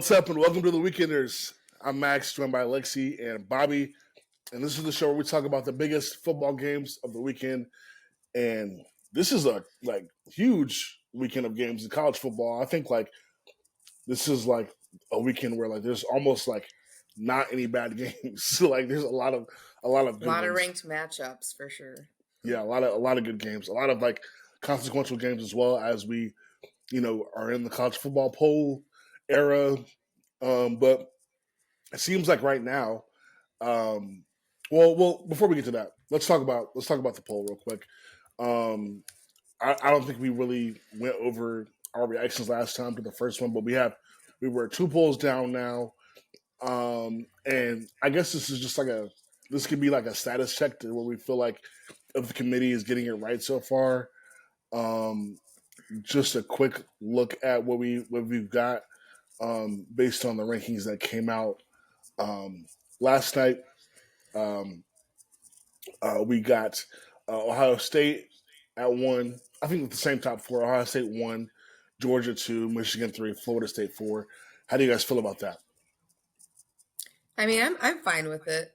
What's up, and welcome to the Weekenders. I'm Max, joined by Lexi and Bobby, and this is the show where we talk about the biggest football games of the weekend. And this is a huge weekend of games in college football. I think this is a weekend where there's almost not any bad games. So there's a lot of good A lot of ones. ranked matchups for sure. Yeah, a lot of good games. A lot of consequential games as well as we are in the college football poll era. But it seems like right now, well, before we get to that, let's talk about the poll real quick. I don't think we really went over our reactions last time to the first one, but we were 2 polls down now, and I guess this is just this could be like a status check to where we feel like if the committee is getting it right so far. Just a quick look at what we've got based on the rankings that came out last night. We got Ohio State at 1. I think with the same top 4. Ohio State 1, Georgia 2, Michigan 3, Florida State 4. How do you guys feel about that? I mean, I'm fine with it.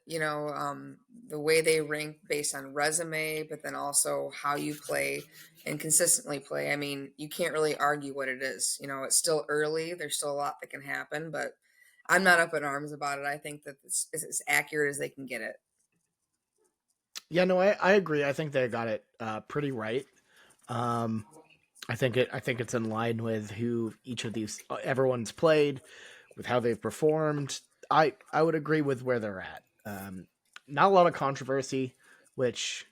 The way they rank based on resume, but then also how you play and consistently play. I mean, you can't really argue what it is. It's still early. There's still a lot that can happen, but I'm not up in arms about it. I think that it's as accurate as they can get it. Yeah, no, I agree. I think they got it pretty right. I think it's in line with who each of these everyone's played, with how they've performed. I would agree with where they're at. Not a lot of controversy, which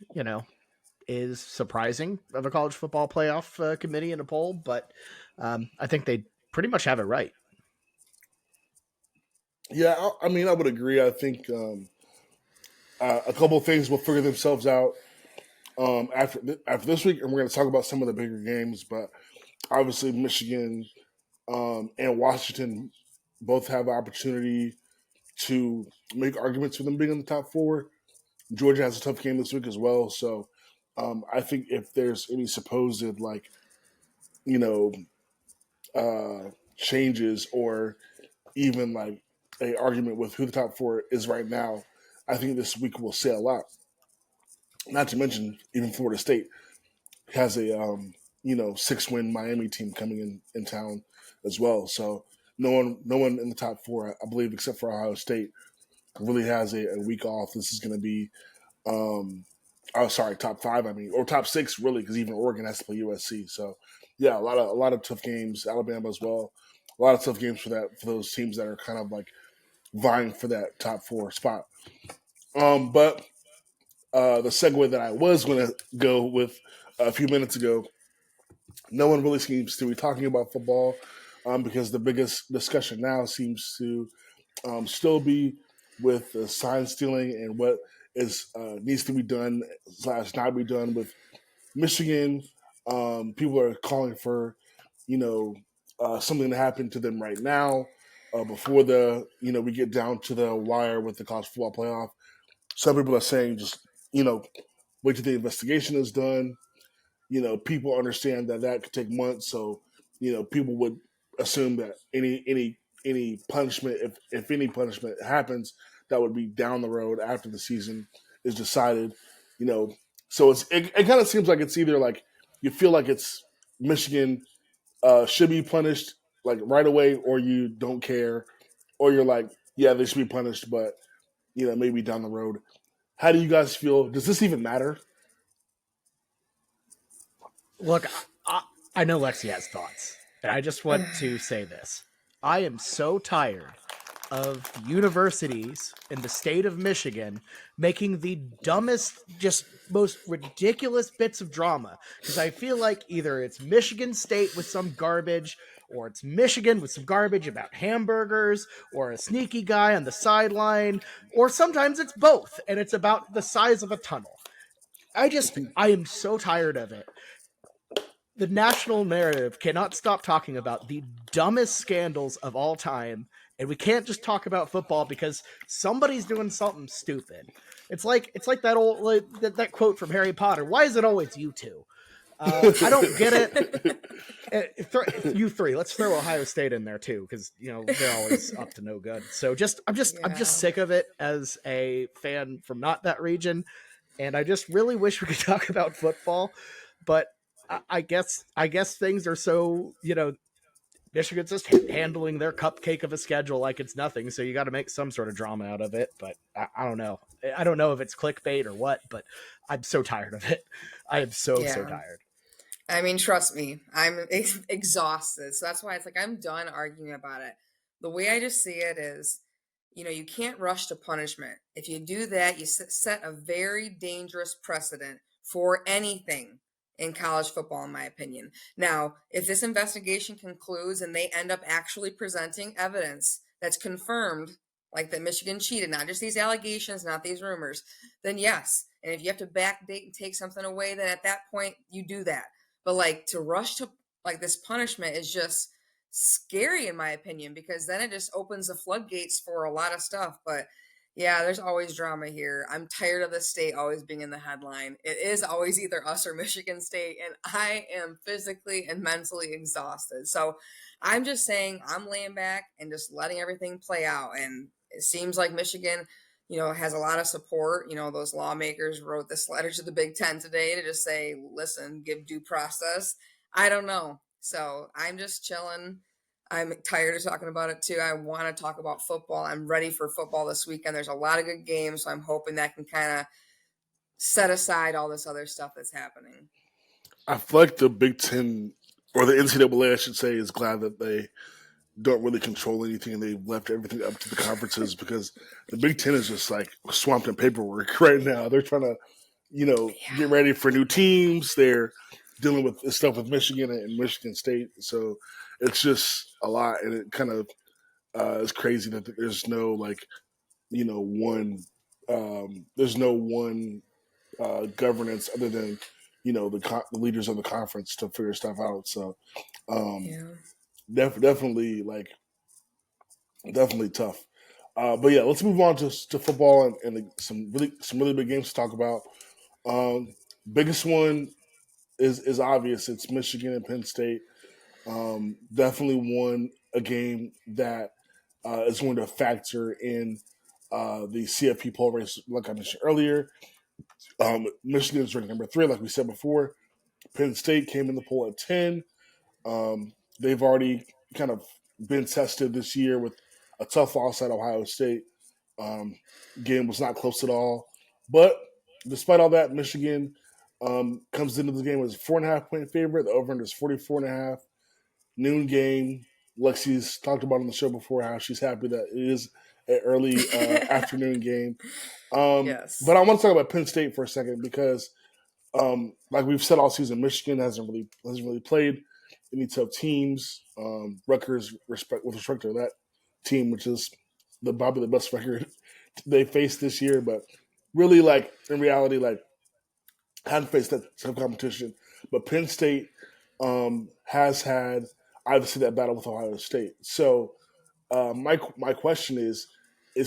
is surprising of a college football playoff committee in a poll, but I think they pretty much have it right. Yeah, I mean, I would agree. I think a couple of things will figure themselves out after this week, and we're going to talk about some of the bigger games. But obviously, Michigan and Washington both have an opportunity to make arguments for them being in the top 4. Georgia has a tough game this week as well, so I think if there's any supposed changes or even a argument with who the top 4 is right now, I think this week will say a lot. Not to mention, even Florida State has a 6-win Miami team coming in town as well. So no one in the top 4, I believe, except for Ohio State, really has a week off. This is going to be, top 5. I mean, or top 6 really, because even Oregon has to play USC. So yeah, a lot of tough games. Alabama as well. A lot of tough games for those teams that are kind of vying for that top 4 spot. But the segue that I was going to go with a few minutes ago, no one really seems to be talking about football because the biggest discussion now seems to still be with the sign stealing and what is needs to be done / not be done with Michigan. People are calling for something to happen to them right now before we get down to the wire with the college football playoff. Some people are saying just wait till the investigation is done. People understand that could take months, so people would assume that any punishment, if any punishment happens, that would be down the road after the season is decided. So it kind of seems like it's either you feel like it's Michigan should be punished right away, or you don't care, or you're like, yeah, they should be punished, but maybe down the road. How do you guys feel? Does this even matter? Look, I know Lexi has thoughts, and I just want to say this. I am so tired of universities in the state of Michigan making the dumbest, just most ridiculous bits of drama. Because I feel like either it's Michigan State with some garbage, or it's Michigan with some garbage about hamburgers, or a sneaky guy on the sideline, or sometimes it's both, and it's about the size of a tunnel. I am so tired of it. The national narrative cannot stop talking about the dumbest scandals of all time, and we can't just talk about football because somebody's doing something stupid. It's like that old that quote from Harry Potter. Why is it always you two? I don't get it. You three, let's throw Ohio State in there too, because they're always up to no good. So I'm just sick of it as a fan from not that region, and I just really wish we could talk about football, but I guess things are so Michigan's just handling their cupcake of a schedule like it's nothing, so you got to make some sort of drama out of it. But I don't know. I don't know if it's clickbait or what, but I'm so tired of it. I am so tired. I mean, trust me, I'm exhausted. So that's why it's like I'm done arguing about it. The way I just see it is, you can't rush to punishment. If you do that, you set a very dangerous precedent for anything in college football, in my opinion. Now, if this investigation concludes and they end up actually presenting evidence that's confirmed, like that Michigan cheated, not just these allegations, not these rumors, then yes. And if you have to backdate and take something away, then at that point you do that. But like to rush to like this punishment is just scary in my opinion, because then it just opens the floodgates for a lot of stuff. But yeah, there's always drama here. I'm tired of the state always being in the headline. It is always either us or Michigan State, and I am physically and mentally exhausted. So I'm just saying I'm laying back and just letting everything play out. And it seems like Michigan, has a lot of support. Those lawmakers wrote this letter to the Big Ten today to just say, listen, give due process. I don't know. So I'm just chilling. I'm tired of talking about it too. I want to talk about football. I'm ready for football this weekend. There's a lot of good games, so I'm hoping that can kind of set aside all this other stuff that's happening. I feel like the Big Ten, or the NCAA, I should say, is glad that they don't really control anything and they've left everything up to the conferences, because the Big Ten is just like swamped in paperwork right now. They're trying to, get ready for new teams. They're dealing with stuff with Michigan and Michigan State. So it's just a lot. And it kind of is crazy that there's no there's no one governance other than, the leaders of the conference to figure stuff out. So definitely tough. But yeah, let's move on to football and some really big games to talk about. Biggest one is obvious. It's Michigan and Penn State. Definitely a game that is going to factor in the CFP poll race, like I mentioned earlier. Michigan's ranked number 3, like we said before. Penn State came in the poll at 10. They've already kind of been tested this year with a tough loss at Ohio State. Game was not close at all. But despite all that, Michigan comes into the game as a 4.5-point favorite. The over-under is 44.5. Noon game. Lexi's talked about on the show before how she's happy that it is an early afternoon game. Yes. But I want to talk about Penn State for a second because, like we've said all season, Michigan hasn't really played any tough teams. Rutgers, with respect to that team, which is probably the best record they faced this year, but really, in reality, hadn't faced that tough competition. But Penn State has had obviously that battle with Ohio State. So my question is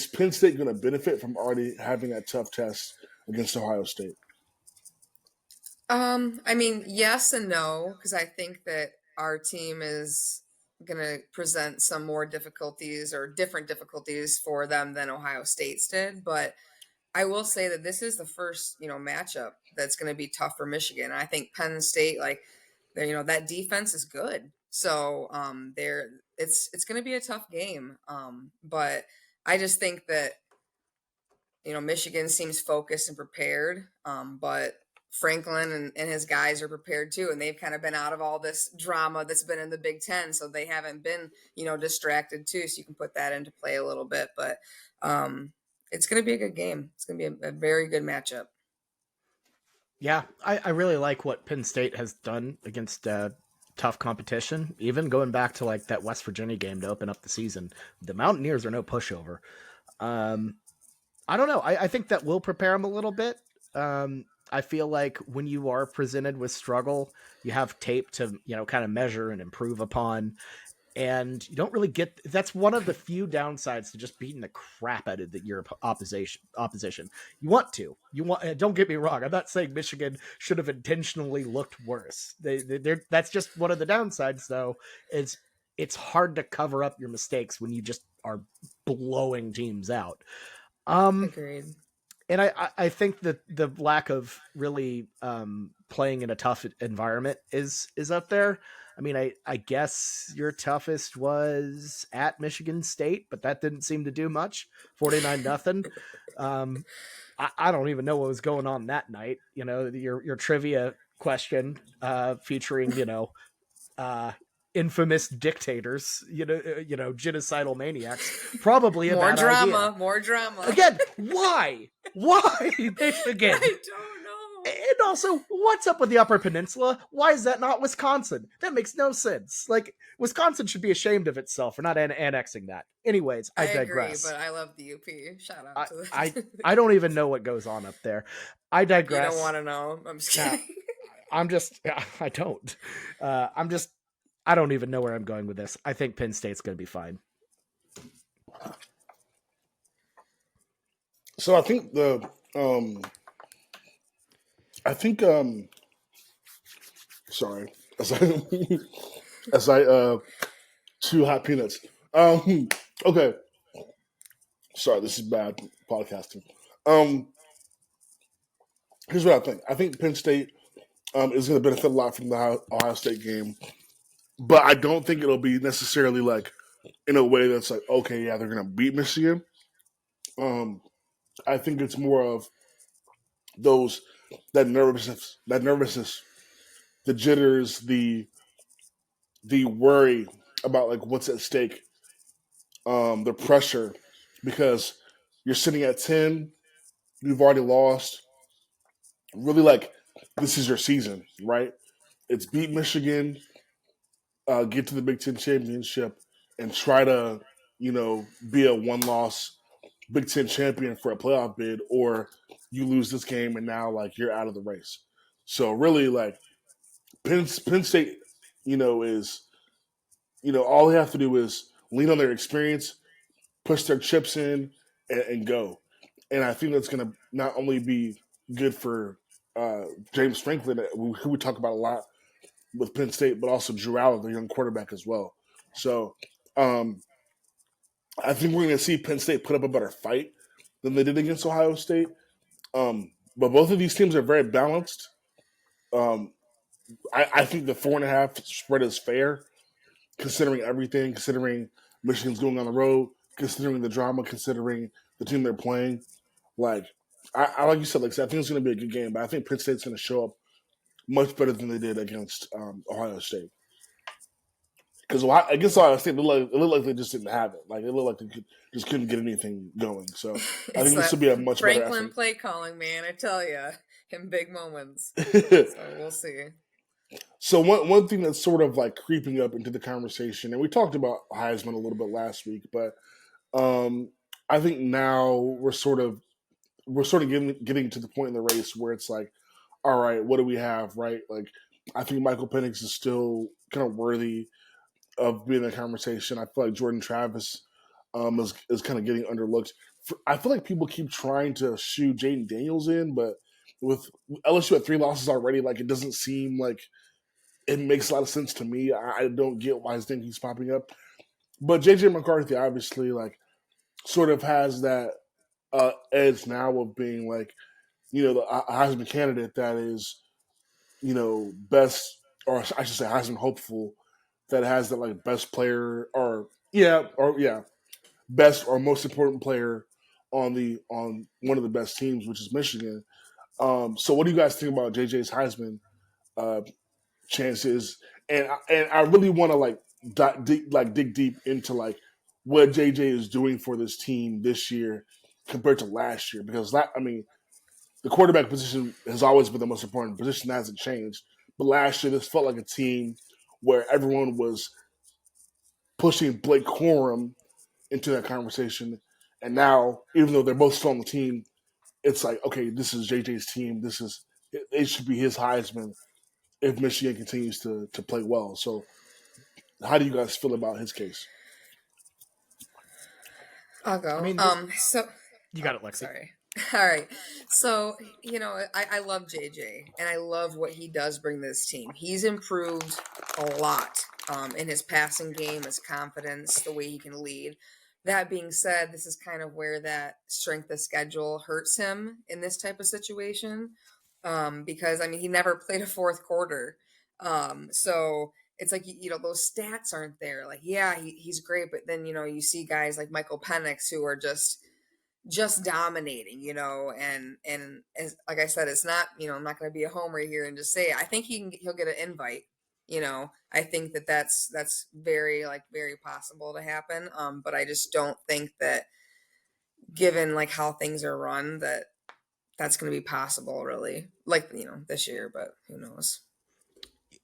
Penn State going to benefit from already having that tough test against Ohio State? I mean, yes and no, because I think that our team is going to present some more difficulties or different difficulties for them than Ohio State's did. But I will say that this is the first, matchup that's going to be tough for Michigan. I think Penn State, that defense is good. So it's going to be a tough game. But I just think that, Michigan seems focused and prepared. But Franklin and his guys are prepared too, and they've kind of been out of all this drama that's been in the Big Ten, so they haven't been, distracted too. So you can put that into play a little bit, but it's going to be a good game. It's going to be a very good matchup. Yeah, I really like what Penn State has done against tough competition. Even going back to that West Virginia game to open up the season, the Mountaineers are no pushover. I don't know. I think that will prepare them a little bit. I feel like when you are presented with struggle, you have tape to, kind of measure and improve upon. And you don't really get that's one of the few downsides to just beating the crap out of your opposition. You want don't get me wrong, I'm not saying Michigan should have intentionally looked worse. That's just one of the downsides, though, is it's hard to cover up your mistakes when you just are blowing teams out. Agreed. And I think that the lack of really playing in a tough environment is up there. I mean, I guess your toughest was at Michigan State, but that didn't seem to do much. 49-0. I don't even know what was going on that night. You know, your trivia question featuring, uh, infamous dictators, genocidal maniacs, probably a More bad idea. more drama. Again, why? Why Michigan? I don't know. And also, what's up with the Upper Peninsula? Why is that not Wisconsin? That makes no sense. Like, Wisconsin should be ashamed of itself for not annexing that. Anyways, I digress. Agree, but I love the UP. Shout out to the I don't even know what goes on up there. I digress. You don't want to know. I'm just kidding. I don't. I don't even know where I'm going with this. I think Penn State's going to be fine. So I think sorry, as I chew hot peanuts. Okay. Sorry, this is bad podcasting. Here's what I think. I think Penn State is going to benefit a lot from the Ohio State game, but I don't think it'll be necessarily like in a way that's like, okay, yeah, they're going to beat Michigan. I think it's more of that nervousness, the jitters, the worry about like what's at stake, the pressure, because you're sitting at 10, you've already lost. Really, like this is your season, right? It's beat Michigan, get to the Big Ten championship, and try to be a one-loss Big Ten champion for a playoff bid, or you lose this game and now like you're out of the race. So really, like Penn State, is all they have to do is lean on their experience, push their chips in, and go. And I think that's going to not only be good for James Franklin, who we talk about a lot with Penn State, but also Drew Allen, the young quarterback as well. So I think we're going to see Penn State put up a better fight than they did against Ohio State. But both of these teams are very balanced. I think the 4.5 spread is fair, considering everything, considering Michigan's going on the road, considering the drama, considering the team they're playing. Like, I like you said, like I think it's going to be a good game, but I think Penn State's going to show up much better than they did against Ohio State. Because against Ohio State, it looked like they just didn't have it. Like it looked like they just couldn't get anything going. So I think this will be a much better effort. Franklin play calling, man. I tell you, in big moments. So we'll see. So one thing that's sort of like creeping up into the conversation, and we talked about Heisman a little bit last week, but I think now we're sort of getting to the point in the race where it's like, all right, what do we have, right? Like, I think Michael Penix is still kind of worthy of being in the conversation. I feel like Jordan Travis is kind of getting underlooked. I feel like people keep trying to shoo Jaden Daniels in, but with LSU at 3 losses already, like it doesn't seem like it makes a lot of sense to me. I don't get why his name keeps popping up. But JJ McCarthy obviously like sort of has that edge now of being like, the Heisman candidate that is, best, or I should say Heisman hopeful, that has that like best player best or most important player on one of the best teams, which is Michigan. So what do you guys think about JJ's Heisman chances? And I really want to like dig deep into like what JJ is doing for this team this year compared to last year, because the quarterback position has always been the most important position. That hasn't changed. But last year, this felt like a team where everyone was pushing Blake Corum into that conversation. And now, even though they're both still on the team, it's like, okay, this is JJ's team. It should be his Heisman if Michigan continues to play well. So How do you guys feel about his case? I'll I go. mean, this, So, you got oh, it, Lexi. sorry. All right. So, I love JJ and I love what he does bring to this team. He's improved a lot in his passing game, his confidence, the way he can lead. That being said, this is kind of where that strength of schedule hurts him in this type of situation. Because, I mean, he never played a fourth quarter. So it's like, those stats aren't there. Like, yeah, he's great. But then, you see guys like Michael Penix who are just dominating, and as like I said, it's not, I'm not going to be a homer here and just say it. I think he'll get an invite. I think that's very very possible to happen. But I just don't think that given like how things are run that's going to be possible really, like this year. But who knows?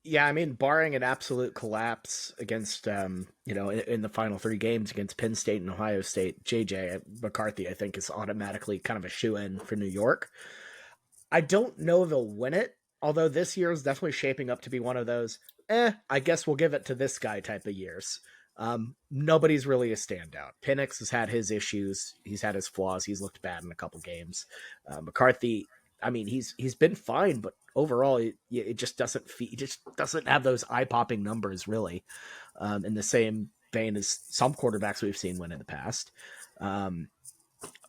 Yeah, I mean, barring an absolute collapse against, in the final 3 games against Penn State and Ohio State, JJ McCarthy, I think, is automatically kind of a shoe-in for New York. I don't know if he'll win it, although this year is definitely shaping up to be one of those, I guess we'll give it to this guy type of years. Nobody's really a standout. Penix has had his issues. He's had his flaws. He's looked bad in a couple games. McCarthy, I mean, he's been fine, but overall, it just doesn't he just doesn't have those eye popping numbers really. In the same vein as some quarterbacks we've seen win in the past.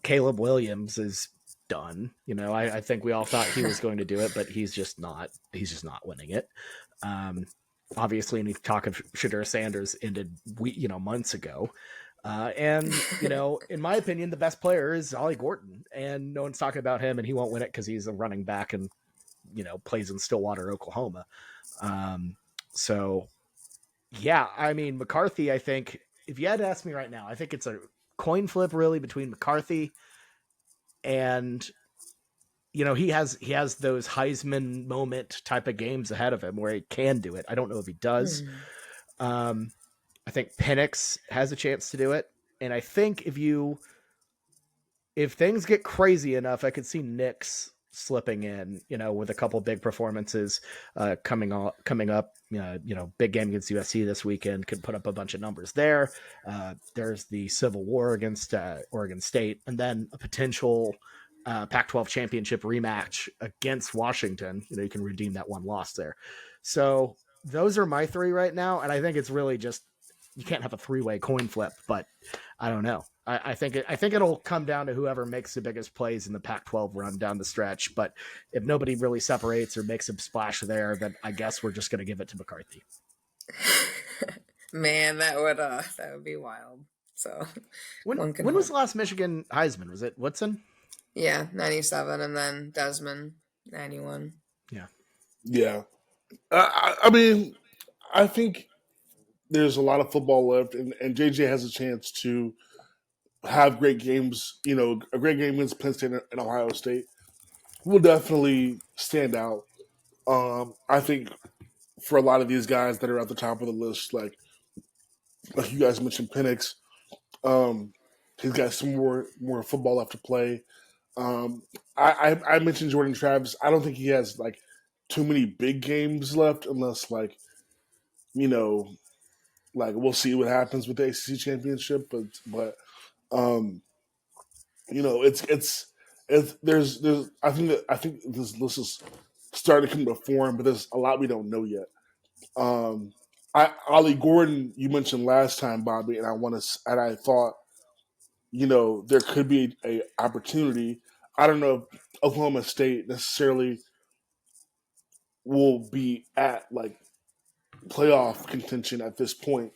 Caleb Williams is done. I think we all thought he was going to do it, but he's just not. He's just not winning it. Obviously, any talk of Shadur Sanders ended months ago. And in my opinion, the best player is Ollie Gordon, and no one's talking about him, and he won't win it because he's a running back and plays in Stillwater, Oklahoma. So yeah, I mean, McCarthy, I think if you had to ask me right now, I think it's a coin flip really between McCarthy and he has those Heisman moment type of games ahead of him where he can do it. I don't know if he does. I think Penix has a chance to do it, and I think if things get crazy enough, I could see Nix slipping in, with a couple big performances coming up. Big game against USC this weekend, could put up a bunch of numbers there. There's the Civil War against Oregon State, and then a potential Pac-12 championship rematch against Washington. You can redeem that one loss there. So those are my 3 right now, and I think it's really just you can't have a 3-way coin flip, but I don't know. I think it'll come down to whoever makes the biggest plays in the Pac-12 run down the stretch. But if nobody really separates or makes a splash there, then I guess we're just going to give it to McCarthy. Man, that would be wild. So when was the last Michigan Heisman? Was it Woodson? Yeah, 97, and then Desmond 91. Yeah. I mean, I think there's a lot of football left, and JJ has a chance to have great games. A great game against Penn State and Ohio State will definitely stand out. I think for a lot of these guys that are at the top of the list, like you guys mentioned, Penix, he's got some more football left to play. I mentioned Jordan Travis. I don't think he has like too many big games left, unless like we'll see what happens with the ACC championship. But it's there's I think this list is starting to come to form, but there's a lot we don't know yet. Ollie Gordon, you mentioned last time, Bobby, and I thought there could be a opportunity. I don't know if Oklahoma State necessarily will be at like playoff contention at this point,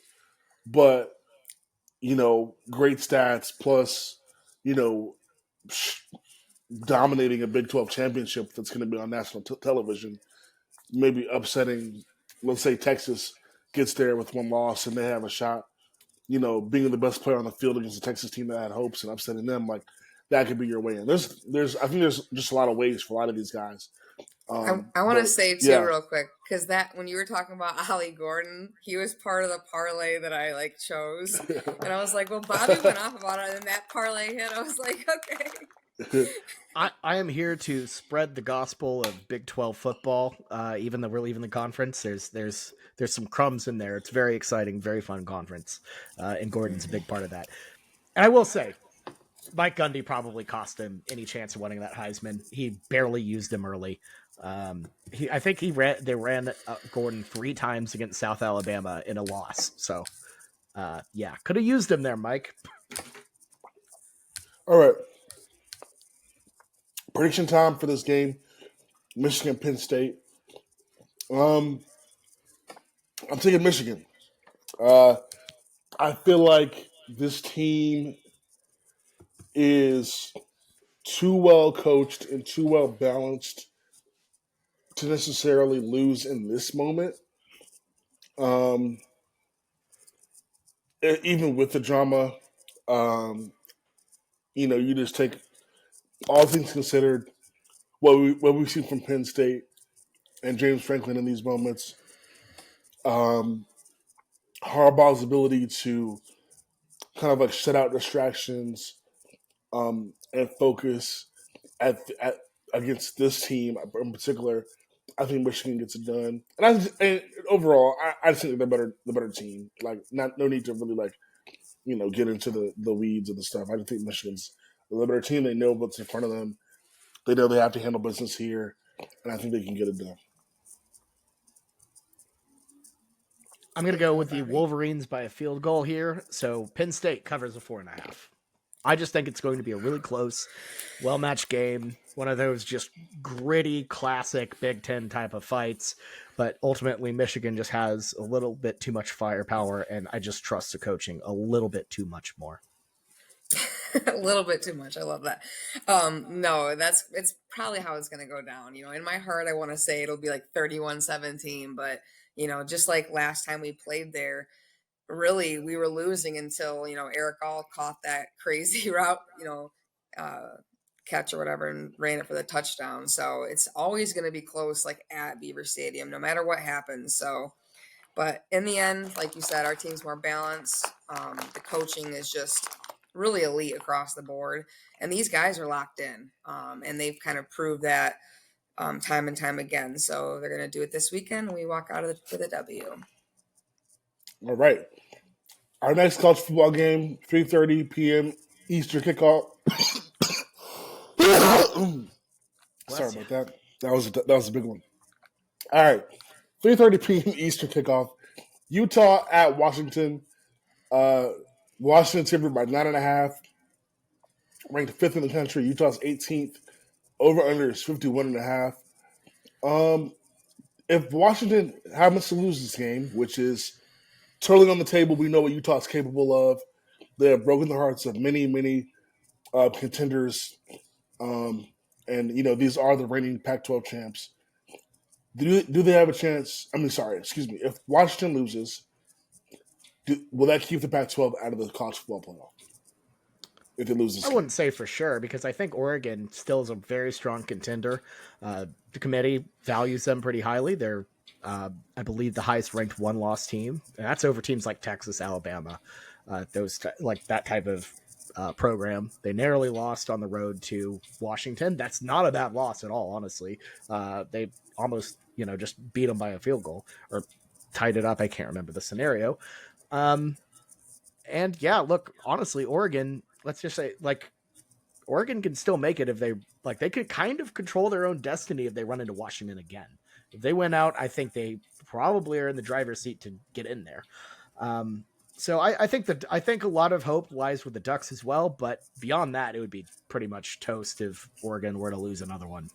but great stats plus you know dominating a Big 12 championship that's going to be on national television, maybe upsetting, let's say Texas gets there with one loss and they have a shot, being the best player on the field against a Texas team that had hopes and upsetting them, like that could be your way in. I think there's just a lot of ways for a lot of these guys. I want to say too, yeah. real quick, because that when you were talking about Ollie Gordon, he was part of the parlay that I chose, and I was like, well, Bobby went off about it, and that parlay hit. I was like, okay. I am here to spread the gospel of Big 12 football. Even though we're leaving the conference, there's some crumbs in there. It's very exciting, very fun conference, and Gordon's a big part of that. And I will say, Mike Gundy probably cost him any chance of winning that Heisman. He barely used him early. I think they ran Gordon 3 times against South Alabama in a loss. So, yeah, could have used him there, Mike. All right. Prediction time for this game: Michigan, Penn State. I'm taking Michigan. I feel like this team is too well coached and too well balanced to necessarily lose in this moment. Um, Even with the drama, um, you just take all things considered. What we've seen from Penn State and James Franklin in these moments, um, Harbaugh's ability to kind of like shut out distractions and focus at against this team in particular. I think Michigan gets it done, and overall, I just think they're the better team. Like, no need to really like get into the weeds of the stuff. I just think Michigan's the better team. They know what's in front of them. They know they have to handle business here, and I think they can get it done. I'm going to go with the Wolverines by a field goal here. So Penn State covers a 4.5. I just think it's going to be a really close, well-matched game. One of those just gritty, classic Big Ten type of fights. But ultimately, Michigan just has a little bit too much firepower, and I just trust the coaching a little bit too much more. A little bit too much. I love that. No, it's probably how it's going to go down. In my heart, I want to say it'll be like 31-17, but just like last time we played there, really we were losing until Eric All caught that crazy route, catch or whatever, and ran it for the touchdown. So it's always going to be close, like at Beaver Stadium, no matter what happens. So, but in the end, like you said, our team's more balanced. The coaching is just really elite across the board, and these guys are locked in, and they've kind of proved that time and time again. So they're going to do it this weekend, and we walk out of with a W. All right. Our next college football game, 3:30 p.m. Eastern kickoff. Sorry about that. That was a big one. All right, 3:30 p.m. Eastern kickoff. Utah at Washington. Washington favored by 9.5. Ranked 5th in the country. Utah's 18th. Over under is 51.5. If Washington happens to lose this game, which is totally on the table, we know what Utah's capable of. They have broken the hearts of many contenders, and these are the reigning Pac-12 champs. Do they have a chance? I mean, sorry, excuse me. If Washington loses, will that keep the Pac-12 out of the college football playoff? If it loses, I wouldn't say for sure because I think Oregon still is a very strong contender. The committee values them pretty highly. They're, I believe, the highest ranked one-loss team, and that's over teams like Texas, Alabama, like that type of program. They narrowly lost on the road to Washington. That's not a bad loss at all, honestly. They almost, just beat them by a field goal or tied it up. I can't remember the scenario. And yeah, look, honestly, Oregon, let's just say, like, Oregon can still make it if they could kind of control their own destiny if they run into Washington again. If they win out, I think they probably are in the driver's seat to get in there. So I think a lot of hope lies with the Ducks as well, but beyond that, it would be pretty much toast if Oregon were to lose another one.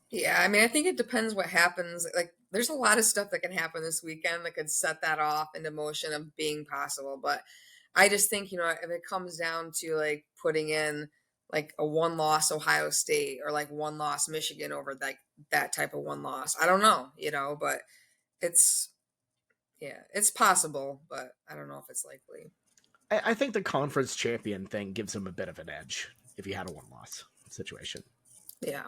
Yeah, I mean, I think it depends what happens. Like, there's a lot of stuff that can happen this weekend that could set that off into motion of being possible. But I just think, if it comes down to like putting in like a one loss Ohio State or like one loss Michigan over like that type of one loss, I don't know, but it's, yeah, it's possible, but I don't know if it's likely. I think the conference champion thing gives them a bit of an edge if you had a one-loss situation. Yeah.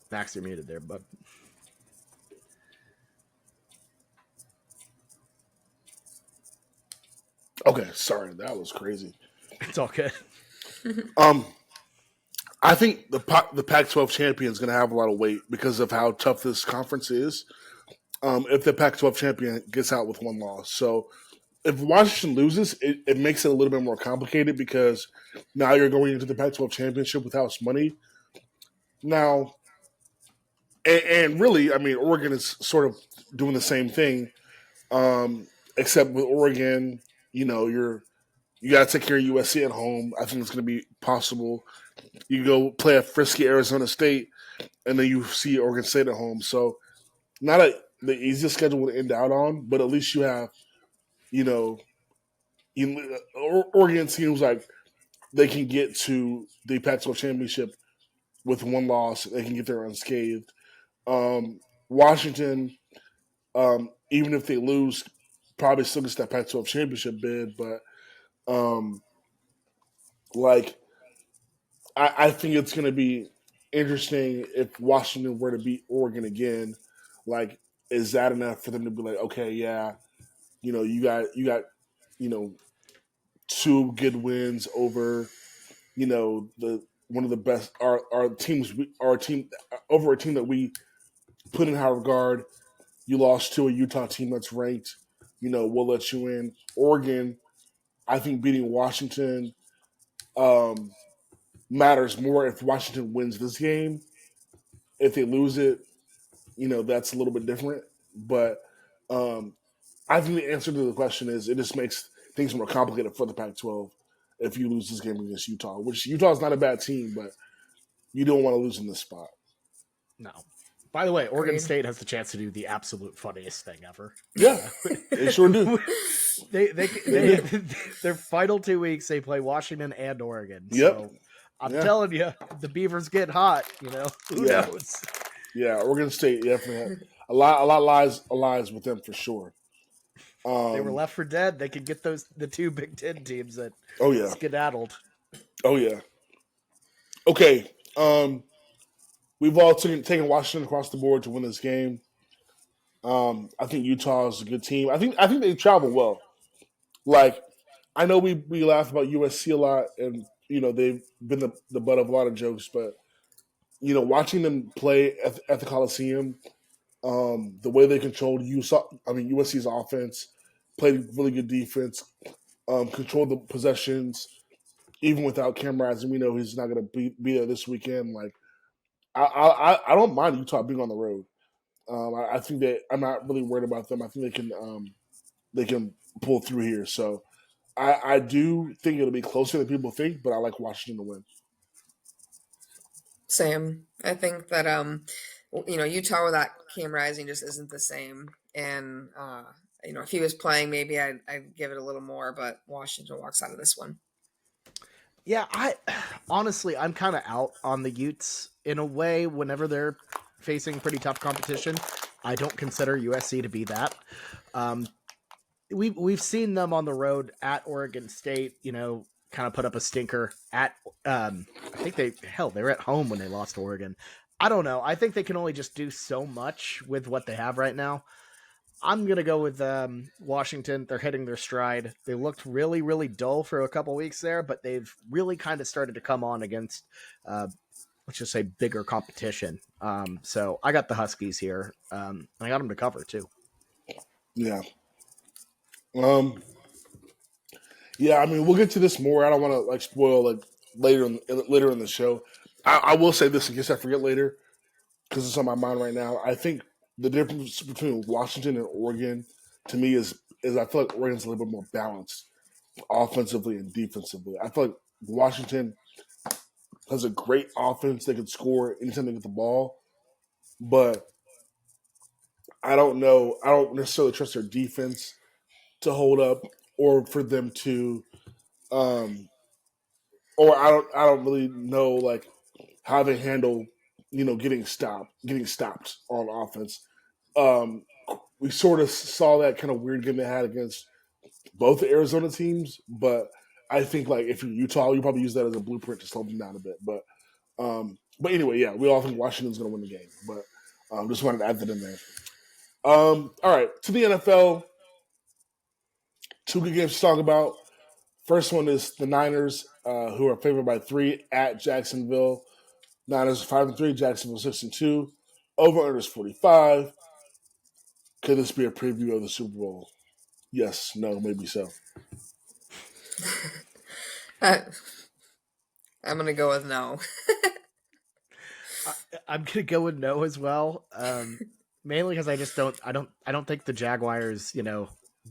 Max, you're muted there, bud. Okay, sorry, that was crazy. It's all good. Um, I think the Pac-12 champion is going to have a lot of weight because of how tough this conference is. If the Pac-12 champion gets out with one loss, so if Washington loses, it makes it a little bit more complicated because now you're going into the Pac-12 championship with house money. Now, and really, I mean, Oregon is sort of doing the same thing, except with Oregon, you got to take care of USC at home. I think it's going to be possible. You go play a frisky Arizona State, and then you see Oregon State at home. So not the easiest schedule to end out on, but at least you have, you know, Oregon seems like they can get to the Pac-12 championship with one loss. They can get there unscathed. Washington, even if they lose, probably still gets that Pac-12 championship bid. But um, like, I think it's going to be interesting if Washington were to beat Oregon again. Like, is that enough for them to be like, okay, yeah, you got, you know, two good wins over, the one of the best our teams our team over a team that we put in high regard. You lost to a Utah team that's ranked. We'll let you in. Oregon, I think beating Washington um, matters more if Washington wins this game. If they lose it, that's a little bit different. But um, I think the answer to the question is it just makes things more complicated for the Pac-12 if you lose this game against Utah, which Utah is not a bad team, but you don't want to lose in this spot. No. By the way, Oregon Agreed. State has the chance to do the absolute funniest thing ever. Yeah, they sure do. Their final 2 weeks, they play Washington and Oregon. Yep. So I'm telling you, the Beavers get hot. Who knows? Yeah, Oregon State definitely had a lot lies with them for sure. They were left for dead. They could get the two Big Ten teams that yeah, skedaddled. oh yeah. Okay, we've all taken Washington across the board to win this game. I think Utah is a good team. I think they travel well. Like, I know we laugh about USC a lot, and they've been the butt of a lot of jokes, but watching them play at the Coliseum, the way they controlled USC's offense, played really good defense, controlled the possessions, even without Cam Rising. We know he's not going to be there this weekend. Like, I don't mind Utah being on the road. I think that I'm not really worried about them. I think they can pull through here. So I do think it'll be closer than people think, but I like Washington to win. Same. I think that Utah without Cam Rising just isn't the same. And if he was playing, maybe I'd give it a little more. But Washington walks out of this one. Yeah, honestly, I'm kind of out on the Utes in a way. Whenever they're facing pretty tough competition, I don't consider USC to be that. We've seen them on the road at Oregon State, kind of put up a stinker at. I think they were at home when they lost to Oregon. I don't know. I think they can only just do so much with what they have right now. I'm going to go with Washington. They're hitting their stride. They looked really, really dull for a couple weeks there, but they've really kind of started to come on against, let's just say, bigger competition. So I got the Huskies here. I got them to cover, too. Yeah. Yeah, I mean, we'll get to this more. I don't want to spoil later in the show. I will say this in case I forget later because it's on my mind right now. I think the difference between Washington and Oregon to me is I feel like Oregon's a little bit more balanced offensively and defensively. I feel like Washington has a great offense. They can score anytime they get the ball, but I don't know. I don't necessarily trust their defense to hold up or for them to or I don't really know how they handle getting stopped on offense. We sort of saw that kind of weird game they had against both the Arizona teams, but I think if you're Utah, you probably use that as a blueprint to slow them down a bit. But anyway, yeah, we all think Washington's going to win the game, but just wanted to add that in there. All right, to the NFL. Two good games to talk about. First one is the Niners, who are favored by 3 at Jacksonville. Niners are 5-3, Jacksonville 6-2. Over under is 45. Could this be a preview of the Super Bowl? Yes, no, maybe so. Uh, I'm gonna go with no. I'm gonna go with no as well. Mainly because I don't think the Jaguars,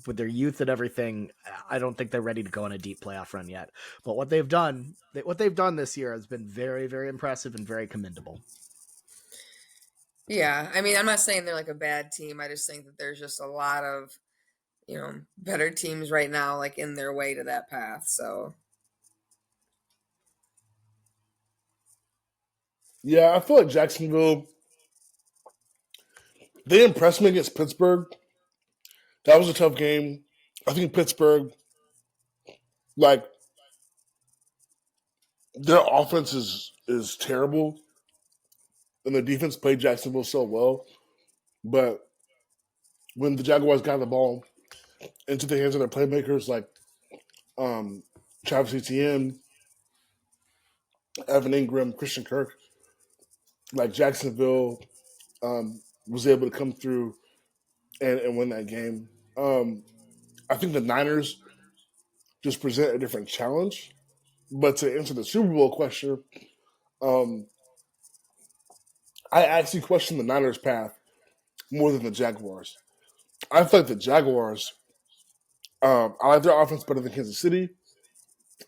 with their youth and everything, I don't think they're ready to go on a deep playoff run yet. But what they've done this year has been very, very impressive and very commendable. Yeah, I mean, I'm not saying they're like a bad team. I just think that there's just a lot of, better teams right now, like in their way to that path. So, Yeah, I feel like Jacksonville, they impressed me against Pittsburgh. That was a tough game. I think Pittsburgh, like, their offense is terrible, and their defense played Jacksonville so well. But when the Jaguars got the ball into the hands of their playmakers like um, Travis Etienne, Evan Ingram, Christian Kirk, like Jacksonville was able to come through and win that game. I think the Niners just present a different challenge. But to answer the Super Bowl question, um, I actually question the Niners' path more than the Jaguars. I feel like the Jaguars, I like their offense better than Kansas City.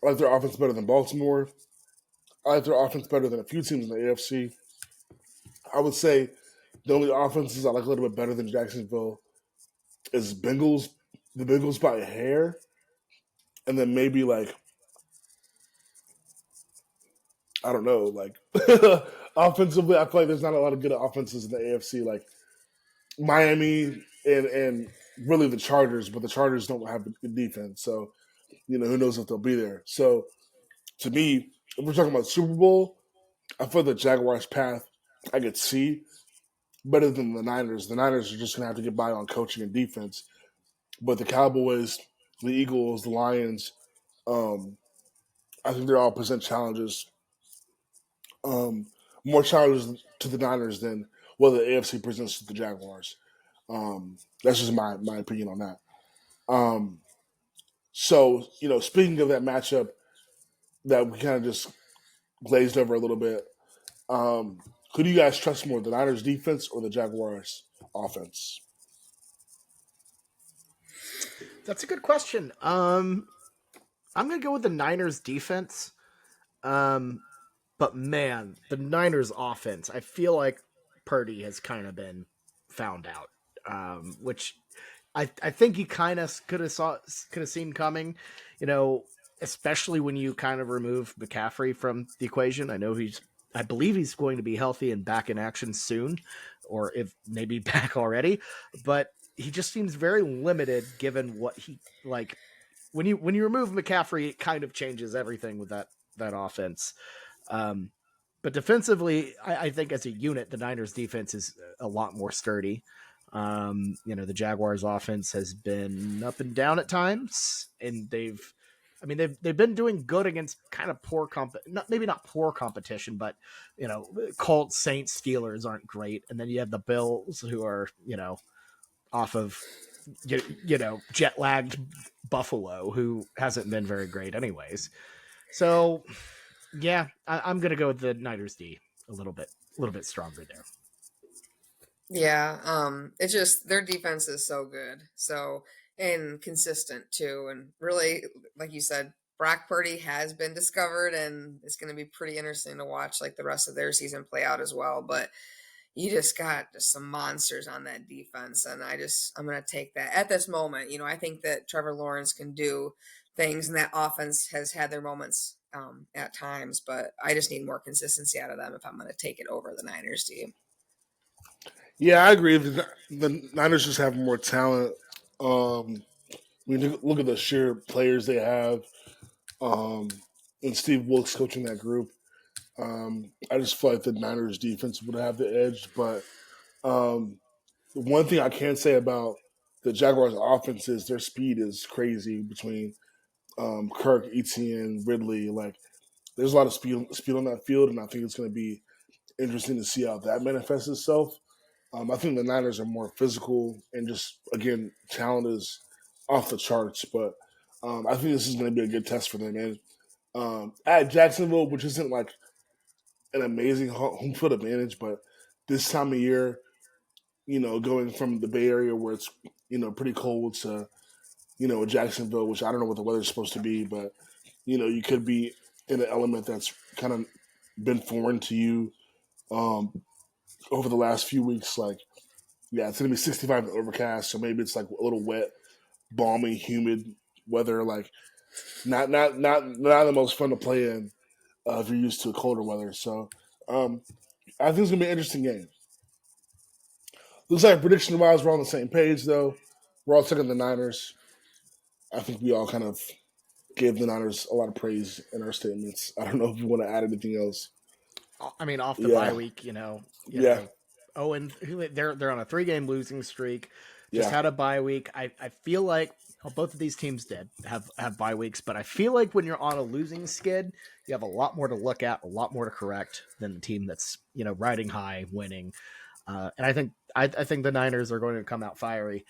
I like their offense better than Baltimore. I like their offense better than a few teams in the AFC. I would say the only offenses I like a little bit better than Jacksonville is Bengals, the Bengals by a hair, and then maybe like I don't know, like offensively, I feel like there's not a lot of good offenses in the AFC, like Miami and really the Chargers, but the Chargers don't have a good defense, so who knows if they'll be there. So to me, if we're talking about Super Bowl, I feel the Jaguars' path I could see better than the Niners. The Niners are just going to have to get by on coaching and defense, but the Cowboys, the Eagles, the Lions, um, I think they all present challenges, um, more challenges to the Niners than what the AFC presents to the Jaguars. That's just my opinion on that. Um, so, speaking of that matchup that we kind of just glazed over a little bit, who do you guys trust more, the Niners defense or the Jaguars offense? That's a good question. I'm gonna go with the Niners defense. Um, but man, the Niners offense, I feel like Purdy has kind of been found out, which I think he kind of could have seen coming, you know, especially when you kind of remove McCaffrey from the equation. I believe he's going to be healthy and back in action soon, or if maybe back already, but he just seems very limited given what he like. When you remove McCaffrey, it kind of changes everything with that offense. Um, but defensively, I think as a unit, the Niners defense is a lot more sturdy. The Jaguars offense has been up and down at times, and they've been doing good against kind of maybe not poor competition, but Colts, Saints, Steelers aren't great, and then you have the Bills who are off of jet lagged Buffalo, who hasn't been very great anyways. So yeah, I'm gonna go with the Niners D a little bit stronger there. yeah, it's just their defense is so good, so and consistent too, and really, like you said, Brock Purdy has been discovered, and it's going to be pretty interesting to watch like the rest of their season play out as well. But you just got just some monsters on that defense, and I'm going to take that at this moment. I think that Trevor Lawrence can do things, and that offense has had their moments at times, but I just need more consistency out of them if I'm going to take it over the Niners team. Yeah, I agree. The Niners just have more talent. We look at the sheer players they have, um, and Steve Wilkes coaching that group. I just feel like the Niners defense would have the edge. But the one thing I can say about the Jaguars' offenses, their speed is crazy between Kirk, Etienne, Ridley. Like, there's a lot of speed on that field, and I think it's going to be interesting to see how that manifests itself. I think the Niners are more physical and just again talent is off the charts, but I think this is going to be a good test for them. And at Jacksonville, which isn't like an amazing home field advantage, but this time of year, going from the Bay Area where it's pretty cold to Jacksonville, which I don't know what the weather's supposed to be, but you could be in an element that's kind of been foreign to you over the last few weeks. Like, yeah, it's gonna be 65 and overcast, so maybe it's like a little wet, balmy, humid weather. Like, not the most fun to play in if you're used to colder weather. So, I think it's gonna be an interesting game. Looks like prediction wise, we're on the same page though. We're all taking the Niners. I think we all kind of gave the Niners a lot of praise in our statements. I don't know if you want to add anything else. I mean, off the Yeah, bye week, yeah, Oh, and they're on a 3-game losing streak. Just yeah, had a bye week. I feel like both of these teams did have bye weeks, but I feel like when you're on a losing skid, you have a lot more to look at, a lot more to correct than the team that's riding high, winning. And I think the Niners are going to come out fiery.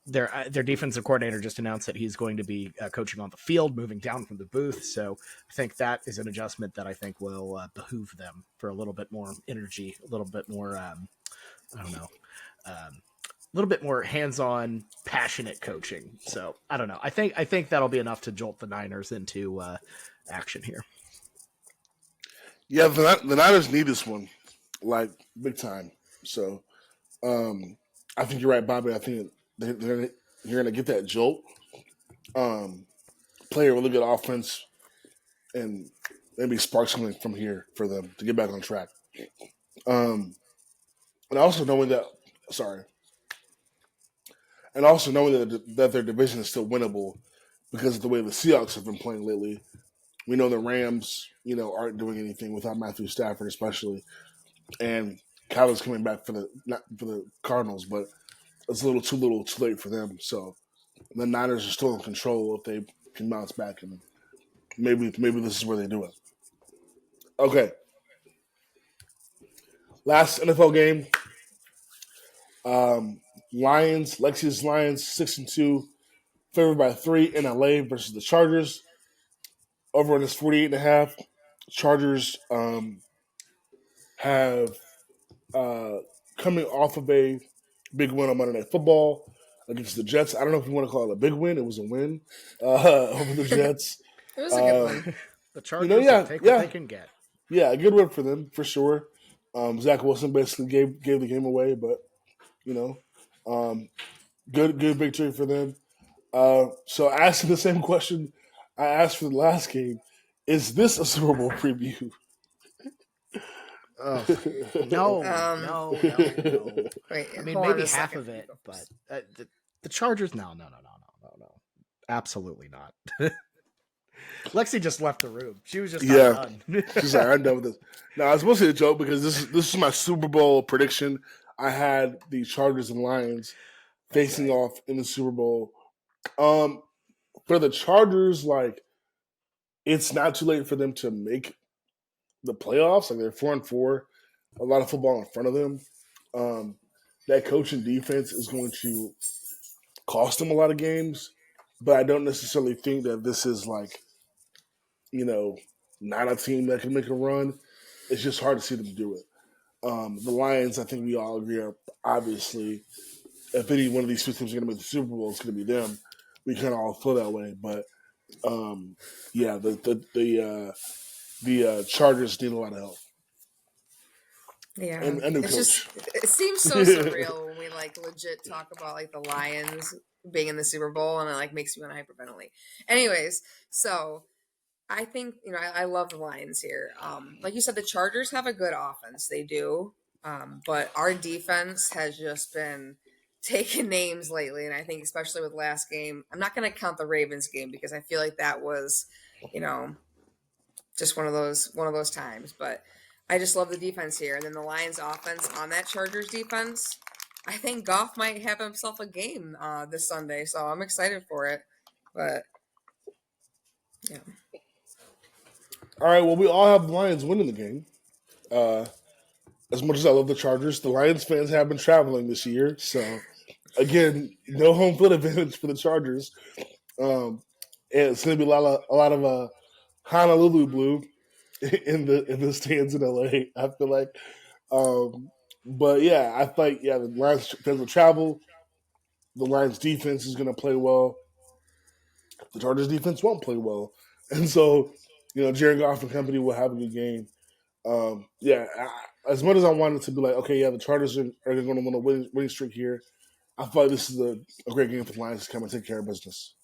Their defensive coordinator just announced that he's going to be coaching on the field, moving down from the booth. So I think that is an adjustment that I think will behoove them for a little bit more energy, a little bit more, I don't know, a little bit more hands-on, passionate coaching. So I don't know. I think that'll be enough to jolt the Niners into action here. yeah. The Niners need this one, like, big time. So, I think you're right, Bobby. I think you're gonna get that jolt. Um, Play a really good offense, and maybe spark something from here for them to get back on track. Um, and also knowing that, sorry, and also knowing that their division is still winnable because of the way the Seahawks have been playing lately. We know the Rams, aren't doing anything without Matthew Stafford, especially, and Kyler's coming back for the not for the Cardinals, but it's a little too late for them. So the Niners are still in control if they can bounce back, and maybe this is where they do it. Okay, last NFL game. Lexi's Lions 6-2, favored by 3 in LA versus the Chargers. Over in this 48.5. Chargers have uh, coming off of a big win on Monday Night Football against the Jets. I don't know if you want to call it a big win. It was a win over the Jets. It was a good one. The Chargers will take what they can get. Yeah, a good win for them for sure. Zach Wilson basically gave the game away, but you know, um, good victory for them. So asking the same question I asked for the last game, is this a Super Bowl preview? Oh, no, Um, no, no, no. Wait, I mean, hold on maybe a half second. of it, but the Chargers, no, absolutely not. Lexi just left the room. She was just Yeah. not done. She's like, I'm done with this. No, it's mostly a joke because this is my Super Bowl prediction. I had the Chargers and Lions facing right. off in the Super Bowl. For the Chargers, like, it's not too late for them to make the playoffs. Like, they're 4-4, a lot of football in front of them. That coach and defense is going to cost them a lot of games, but I don't necessarily think that this is like, not a team that can make a run. It's just hard to see them do it. The Lions, I think we all agree, are obviously, if any one of these two teams are going to make the Super Bowl, it's going to be them. We kind of all feel that way, but yeah, the Chargers need a lot of help Yeah, and a new it's coach. just it seems so surreal when we like legit talk about like the Lions being in the Super Bowl, and it like makes me want to hyperventilate. Anyways, so I think I love the Lions here. Like you said, the Chargers have a good offense, they do, but our defense has just been taking names lately, and I think especially with last game, I'm not going to count the Ravens game because I feel like that was, you know, just one of those times, but I just love the defense here. And then the Lions offense on that Chargers defense, I think Goff might have himself a game this Sunday, so I'm excited for it. But yeah, All right, well, we all have the Lions winning the game. Uh, as much as I love the Chargers, the Lions fans have been traveling this year, so again, no home field advantage for the Chargers. And it's going to be a lot of Honolulu blue in the stands in LA. I feel like, but yeah, I feel like the Lions fans will travel. The Lions defense is going to play well. The Chargers defense won't play well, and so Jared Goff and company will have a good game. As much as I wanted to be like, okay, yeah, the Chargers are going to win a winning streak here. I feel like this is a great game for the Lions to come and take care of business.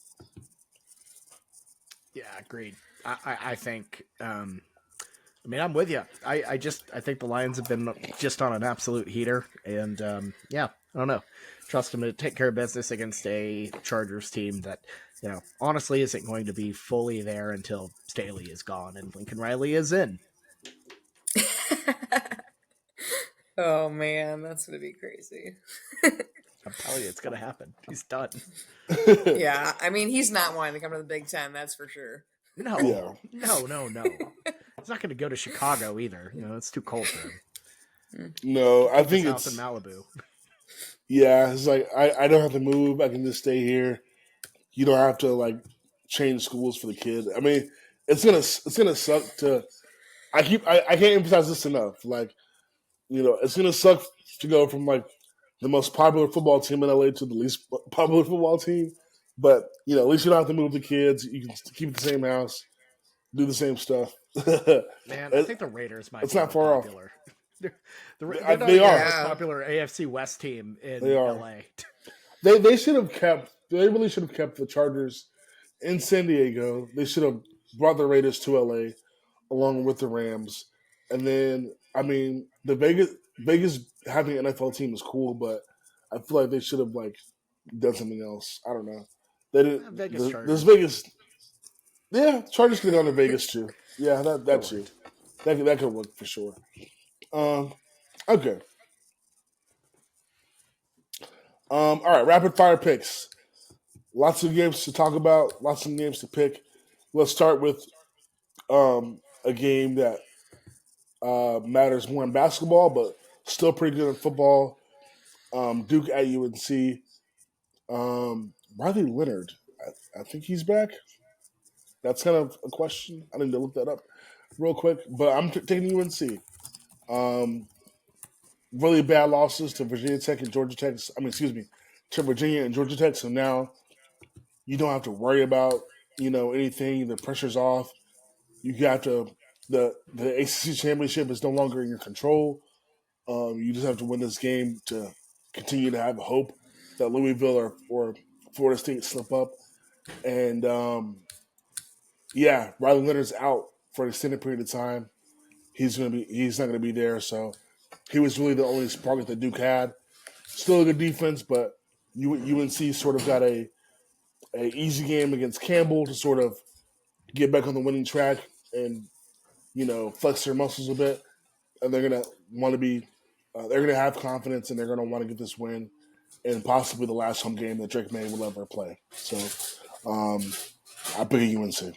Yeah, agreed. I think. I mean, I'm with you. I think the Lions have been just on an absolute heater, and I don't know. Trust them to take care of business against a Chargers team that, honestly isn't going to be fully there until Staley is gone and Lincoln Riley is in. oh man, that's gonna be crazy. I'm telling you, it's gonna happen. He's done. Yeah, I mean, he's not wanting to come to the Big Ten, that's for sure. No. He's not going to go to Chicago either. It's too cold for him. No, I think it's in Malibu. Yeah, it's like I don't have to move. I can just stay here. You don't have to like change schools for the kid. I mean, it's gonna suck to. I can't emphasize this enough. Like, it's gonna suck to go from like the most popular football team in LA to the least popular football team. But at least you don't have to move the kids. You can keep the same house, do the same stuff. Man, I think the Raiders might. It's not far popular. Off. They are the most popular AFC West team in LA. They should have kept. They really should have kept the Chargers in San Diego. They should have brought the Raiders to LA along with the Rams. And then, I mean, the Vegas having an NFL team is cool, but I feel like they should have like done something else. I don't know. They didn't. This Vegas. Yeah, Chargers could have gone to Vegas too. Yeah, that's true. That could work for sure. Okay. All right, rapid fire picks. Lots of games to talk about. Lots of games to pick. Let's start with a game that matters more in basketball, but still pretty good in football. Duke at UNC. Riley Leonard. I think he's back. That's kind of a question. I need to look that up real quick. But I'm taking UNC. Really bad losses to Virginia Tech and Georgia Tech. To Virginia and Georgia Tech. So now you don't have to worry about anything. The pressure's off. You got the ACC championship is no longer in your control. You just have to win this game to continue to have hope that Louisville or Florida State slip up. And Riley Leonard's out for an extended period of time. He's not gonna be there. So he was really the only spark that Duke had. Still a good defense, but UNC sort of got a easy game against Campbell to sort of get back on the winning track and flex their muscles a bit. And they're gonna want to be. They're gonna have confidence and they're gonna want to get this win and possibly the last home game that Drake May will ever play. So I pick UNC.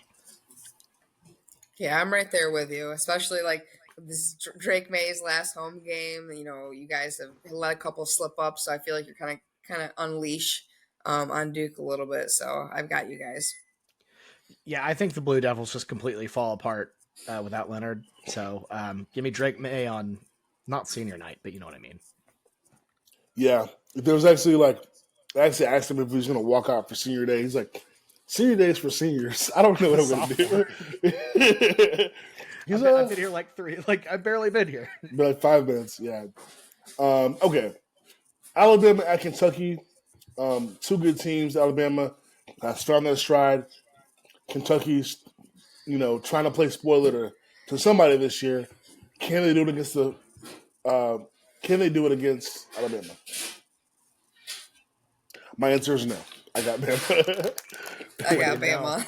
Yeah, I'm right there with you, especially like this Drake May's last home game. You guys have let a couple slip up, so I feel like you're kind of unleash on Duke a little bit. So I've got you guys. Yeah, I think the Blue Devils just completely fall apart without Leonard. So give me Drake May on not senior night, but you know what I mean. Yeah, there was actually I actually asked him if he was going to walk out for senior day. He's like, senior day is for seniors. I don't know what I'm going to do. I've been here I've barely been here. Been like 5 minutes, yeah. Okay. Alabama at Kentucky. Two good teams. Alabama has found their stride. Kentucky's, trying to play spoiler to somebody this year. Can they do it against Alabama? My answer is no. I got Bama. I got Bama.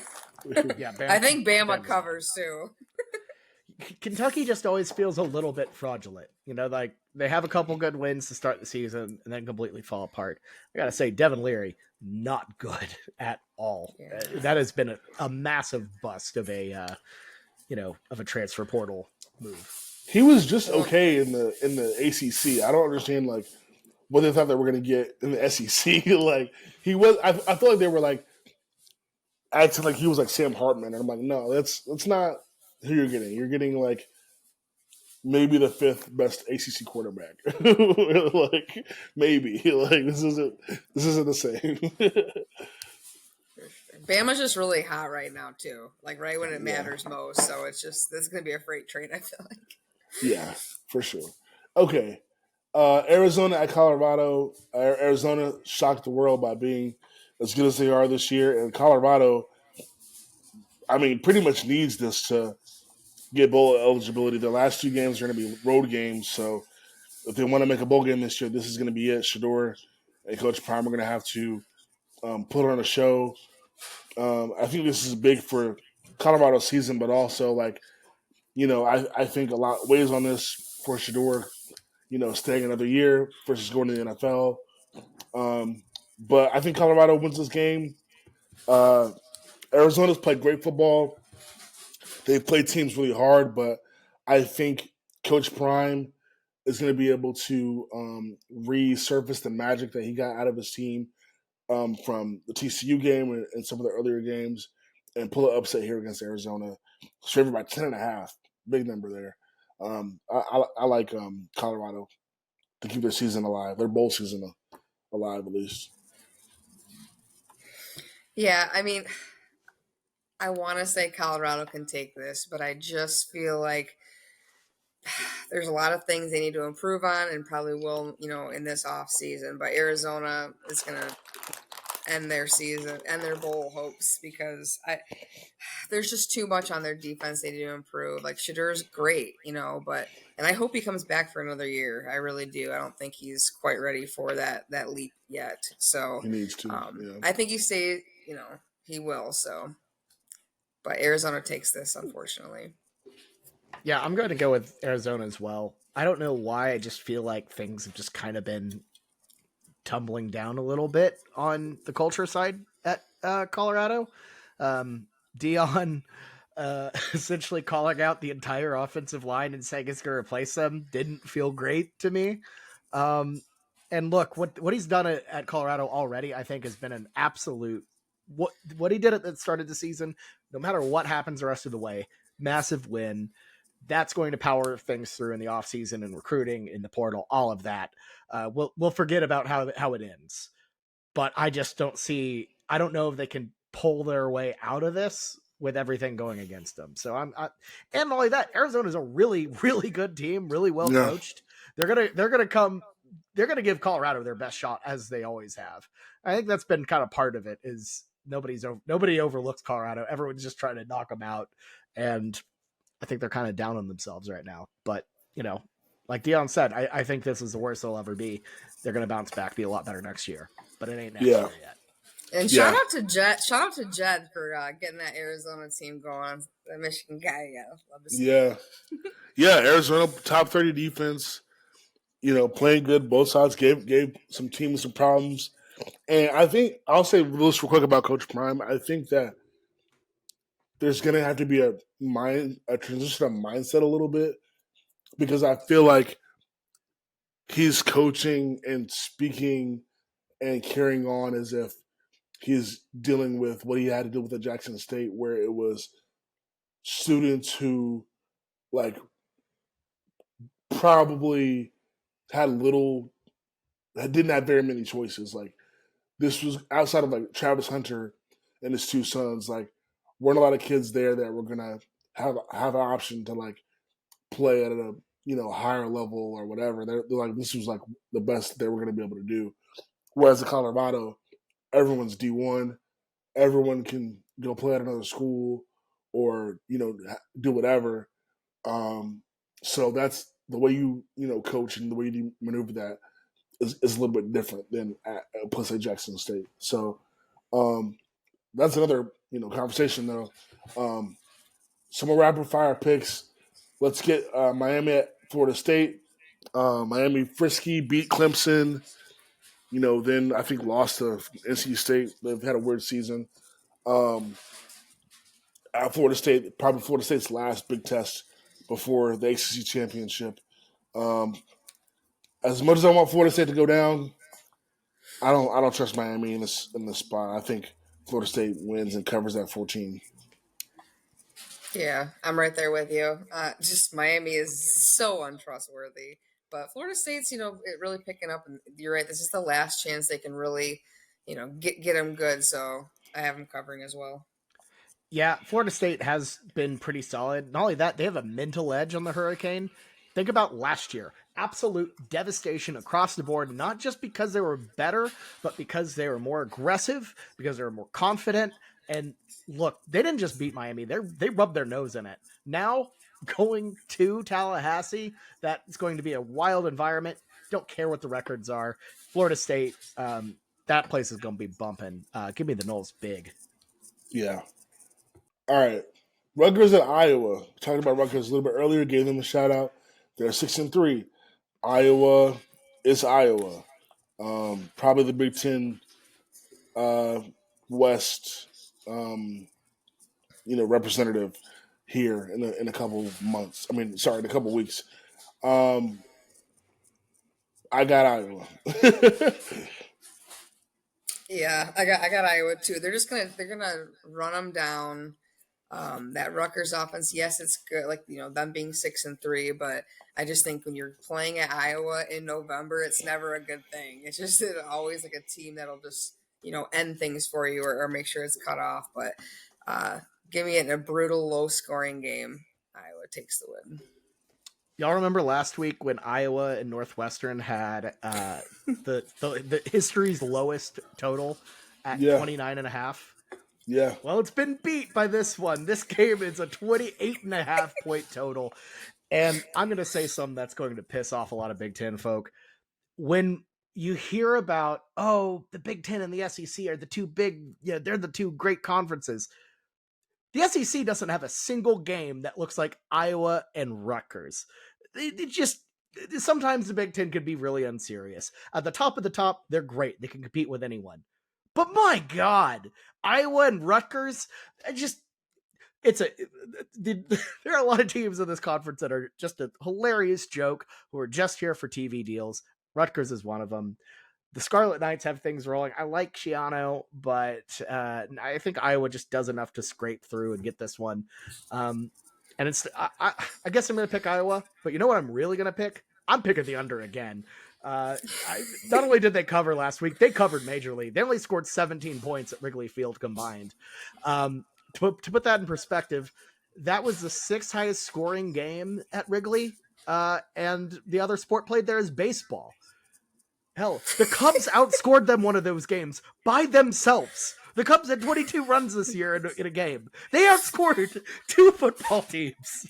Yeah, Bama. I think Bama covers too. Kentucky just always feels a little bit fraudulent. Like they have a couple good wins to start the season and then completely fall apart. I gotta say, Devin Leary, not good at all. Yeah. That has been a massive bust of a transfer portal move. He was just okay in the ACC. I don't understand like what they thought they were going to get in the SEC. Like he was, I feel like they were like acting like he was like Sam Hartman, and I'm like, no, that's not who you're getting. You're getting like maybe the fifth best ACC quarterback. Like maybe like this isn't the same. Bama's just really hot right now too. Like right when it matters most. So it's just this is gonna be a freight train, I feel like. Yeah, for sure. Okay. Arizona at Colorado. Arizona shocked the world by being as good as they are this year, and Colorado, I mean, pretty much needs this to get bowl eligibility. The last two games are going to be road games, so if they want to make a bowl game this year, this is going to be it. Shador and Coach Prime are going to have to put on a show. I think this is big for Colorado's season, but also like I think a lot weighs on this for Shador. Staying another year versus going to the NFL. But I think Colorado wins this game. Arizona's played great football. They've played teams really hard, but I think Coach Prime is going to be able to resurface the magic that he got out of his team from the TCU game and some of the earlier games and pull an upset here against Arizona. It's favored by 10.5. Big number there. I like Colorado to keep their season alive, their bowl season alive at least. Yeah, I mean, I want to say Colorado can take this, but I just feel like there's a lot of things they need to improve on and probably will, in this off season. But Arizona is going to end their season and their bowl hopes because there's just too much on their defense they need to improve. Like Shadur's great, and I hope he comes back for another year. I really do. I don't think he's quite ready for that leap yet. So he needs to. Yeah. I think he stays. He will. So, but Arizona takes this, unfortunately. Yeah, I'm going to go with Arizona as well. I don't know why. I just feel like things have just kind of been tumbling down a little bit on the culture side at Colorado. Dion essentially calling out the entire offensive line and saying it's going to replace them didn't feel great to me. And look, what he's done at Colorado already, I think, has been an absolute what he did at the start of the season. No matter what happens the rest of the way, massive win. That's going to power things through in the offseason and recruiting in the portal, all of that. We'll forget about how it ends, but I just don't see. I don't know if they can pull their way out of this with everything going against them. So and not only that, Arizona is a really, really good team, really well coached. Yeah. They're gonna give Colorado their best shot as they always have. I think that's been kind of part of it. Is nobody overlooks Colorado. Everyone's just trying to knock them out, and I think they're kind of down on themselves right now. But, like Dion said, I think this is the worst they'll ever be. They're going to bounce back, be a lot better next year. But it ain't next year yet. And shout out to Jed. Shout out to Jed for getting that Arizona team going. The Michigan guy, love to see. Yeah. Arizona top 30 defense. Playing good. Both sides gave some teams some problems. And I think I'll say this real quick about Coach Prime. I think that there's going to have to be a transition of mindset a little bit because I feel like he's coaching and speaking and carrying on as if he's dealing with what he had to do with the Jackson State, where it was students who like probably didn't have very many choices. Like this was outside of like Travis Hunter and his two sons, like weren't a lot of kids there that were gonna have an option to like play at a higher level or whatever. They're like this was like the best they were gonna be able to do. Whereas in Colorado, everyone's D1, everyone can go play at another school or do whatever. So that's the way you coach and the way you maneuver that is a little bit different than at a place like Jackson State. So that's another conversation though. Some more rapid fire picks. Let's get Miami at Florida State. Miami frisky beat Clemson. Then I think lost to NC State. They've had a weird season. Um, at Florida State, probably Florida State's last big test before the ACC championship. Um, as much as I want Florida State to go down, I don't trust Miami in this spot. I think Florida State wins and covers that 14. Yeah, I'm right there with you. Just Miami is so untrustworthy. But Florida State's, it really picking up. And you're right. This is the last chance they can really, get them good. So I have them covering as well. Yeah, Florida State has been pretty solid. Not only that, they have a mental edge on the Hurricane. Think about last year. Absolute devastation across the board, not just because they were better, but because they were more aggressive, because they were more confident. And look, they didn't just beat Miami, they rubbed their nose in it. Now, going to Tallahassee, that's going to be a wild environment. Don't care what the records are. Florida State, that place is going to be bumping. Give me the Knowles big. Yeah. All right. Rutgers at Iowa. Talked about Rutgers a little bit earlier. Gave them a shout out. They're 6-3. Iowa is Iowa. Probably the Big Ten West, representative here in a couple months. In a couple weeks. I got Iowa. Yeah, I got Iowa too. They're gonna run them down. That Rutgers offense, yes, it's good. Like them being 6-3, but I just think when you're playing at Iowa in November, it's never a good thing. It's always like a team that'll just end things for you or make sure it's cut off. But give me it in a brutal, low scoring game. Iowa takes the win. Y'all remember last week when Iowa and Northwestern had the history's lowest total at 29.5? Yeah. Well, it's been beat by this one. This game is a 28.5 point total. And I'm going to say something that's going to piss off a lot of Big Ten folk. When you hear about, the Big Ten and the SEC are the two big, they're the two great conferences. The SEC doesn't have a single game that looks like Iowa and Rutgers. Sometimes the Big Ten could be really unserious. At the top of the top, they're great. They can compete with anyone. But my God, Iowa and Rutgers, there are a lot of teams in this conference that are just a hilarious joke who are just here for TV deals. Rutgers is one of them. The Scarlet Knights have things rolling. I like Shiano, but I think Iowa just does enough to scrape through and get this one. And I guess I'm going to pick Iowa, but you know what I'm really going to pick? I'm picking the under again. Not only did they cover last week, they covered majorly. They only scored 17 points at Wrigley Field combined. To put that in perspective, that was the sixth highest scoring game at Wrigley, and the other sport played there is baseball. Hell, the Cubs outscored them one of those games by themselves. The Cubs had 22 runs this year in a game. They outscored two football teams.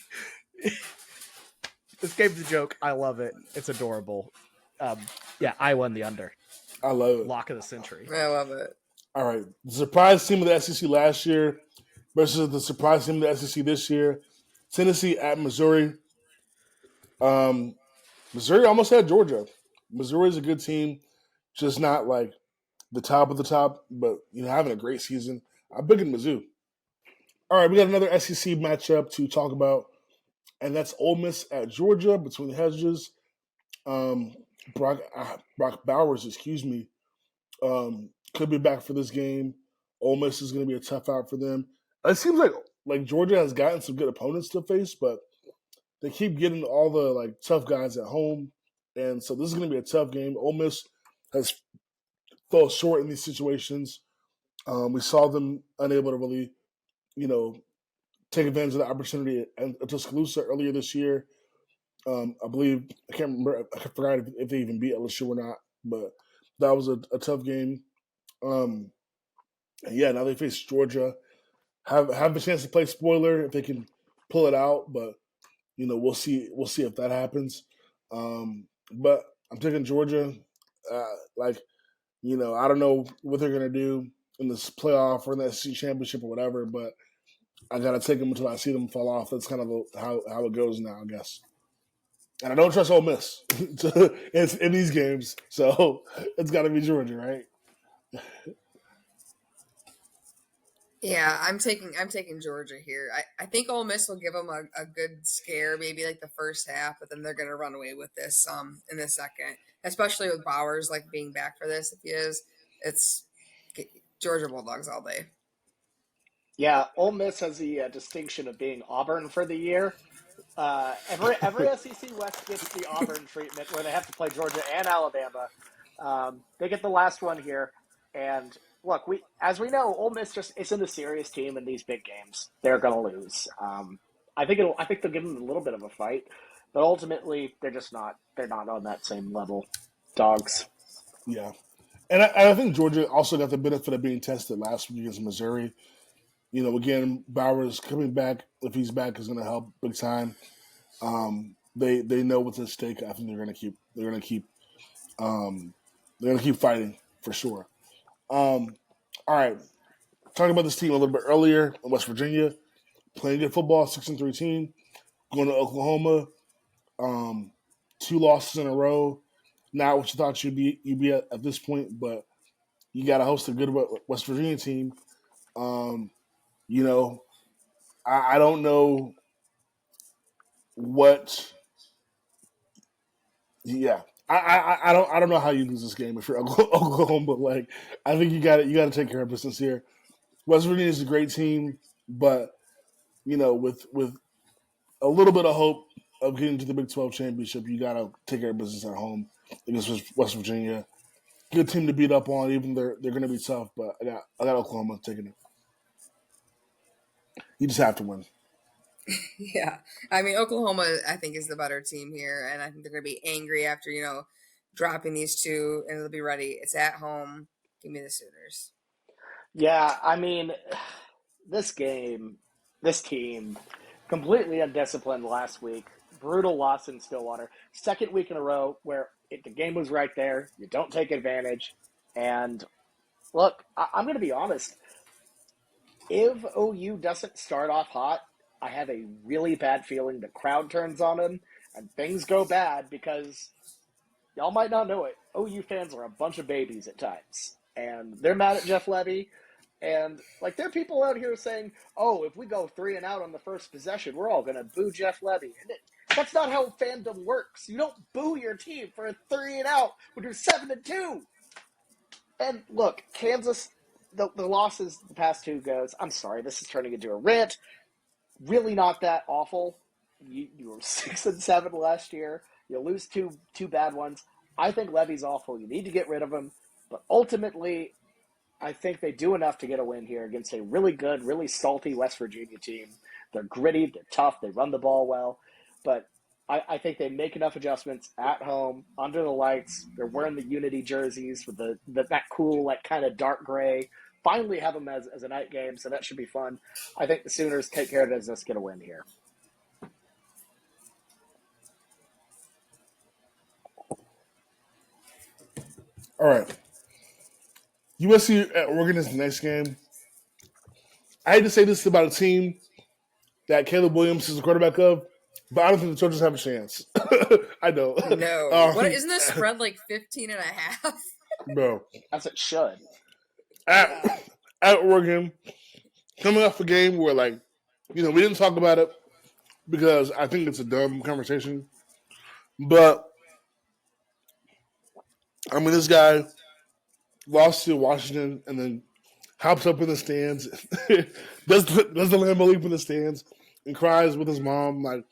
This game's a joke. I love it. It's adorable. I won the under. I love it. Lock of the century. I love it. All right. The surprise team of the SEC last year versus the surprise team of the SEC this year. Tennessee at Missouri. Missouri almost had Georgia. Missouri's a good team, just not like the top of the top, but having a great season. I'm picking Mizzou. All right, we got another SEC matchup to talk about, and that's Ole Miss at Georgia between the hedges. Brock Bowers, could be back for this game. Ole Miss is going to be a tough out for them. It seems like Georgia has gotten some good opponents to face, but they keep getting all the tough guys at home, and so this is going to be a tough game. Ole Miss has fell short in these situations. We saw them unable to really, take advantage of the opportunity at Tuscaloosa earlier this year. I believe I can't remember. I forgot if they even beat LSU or not, but that was a tough game. Now they face Georgia. Have a chance to play spoiler if they can pull it out, but we'll see. We'll see if that happens. But I'm taking Georgia. I don't know what they're gonna do in this playoff or in the SEC championship or whatever, but I gotta take them until I see them fall off. That's kind of how it goes now, I guess. And I don't trust Ole Miss in these games, so it's got to be Georgia, right? Yeah, I'm taking Georgia here. I think Ole Miss will give them a good scare, maybe like the first half, but then they're gonna run away with this in the second, especially with Bowers like being back for this. If he is, it's Georgia Bulldogs all day. Yeah, Ole Miss has the distinction of being Auburn for the year. Every SEC West gets the Auburn treatment where they have to play Georgia and Alabama. They get the last one here, and look, as we know, Ole Miss just isn't a serious team in these big games. They're going to lose. I think they'll give them a little bit of a fight, but ultimately they're just not. They're not on that same level. Dogs. Yeah, and I think Georgia also got the benefit of being tested last week against Missouri. Again, Bowers coming back, if he's back, is going to help big time. They know what's at stake. I think they're gonna keep fighting for sure. All right, talking about this team a little bit earlier in West Virginia, playing good football, 6-3 team, going to Oklahoma, um, 2 losses in a row. Not what you thought you'd be at this point, but you got to host a good West Virginia team. Um, you know, I don't know what. Yeah, I don't know how you lose this game if you're Oklahoma. But like, I think you got to take care of business here. West Virginia is a great team, but with a little bit of hope of getting to the Big 12 championship, you got to take care of business at home against West Virginia. Good team to beat up on, even they're going to be tough. But I got Oklahoma taking it. You just have to win. Yeah, I mean Oklahoma, I think is the better team here, and I think they're gonna be angry after dropping these two, and they'll be ready. It's at home. Give me the Sooners. Yeah, I mean, this game, this team, completely undisciplined last week. Brutal loss in Stillwater. Second week in a row where the game was right there. You don't take advantage. And look, I'm going to be honest. If OU doesn't start off hot, I have a really bad feeling the crowd turns on them and things go bad because y'all might not know it. OU fans are a bunch of babies at times. And they're mad at Jeff Levy. And like there are people out here saying, "Oh, if we go 3-and-out on the first possession, we're all going to boo Jeff Levy." And that's not how fandom works. You don't boo your team for a 3-and-out when you're 7-2. And look, Kansas, the losses the past two goes. I'm sorry, this is turning into a rant. Really not that awful. You were 6-7 last year. You lose two bad ones. I think Levy's awful. You need to get rid of him. But ultimately, I think they do enough to get a win here against a really good, really salty West Virginia team. They're gritty, they're tough, they run the ball well. But I think they make enough adjustments at home, under the lights. They're wearing the Unity jerseys with that cool, like kind of dark gray. Finally have them as a night game, so that should be fun. I think the Sooners take care of business, get a win here. All right, USC at Oregon is the next game. I hate to say this about a team that Caleb Williams is the quarterback of, but I don't think the Trojans have a chance. I don't. No, what isn't this spread like 15.5? Bro, As it should. at Oregon, coming off a game where we didn't talk about it because I think it's a dumb conversation. But I mean, this guy lost to Washington and then hops up in the stands, does the Lambo leap in the stands, and cries with his mom. Like,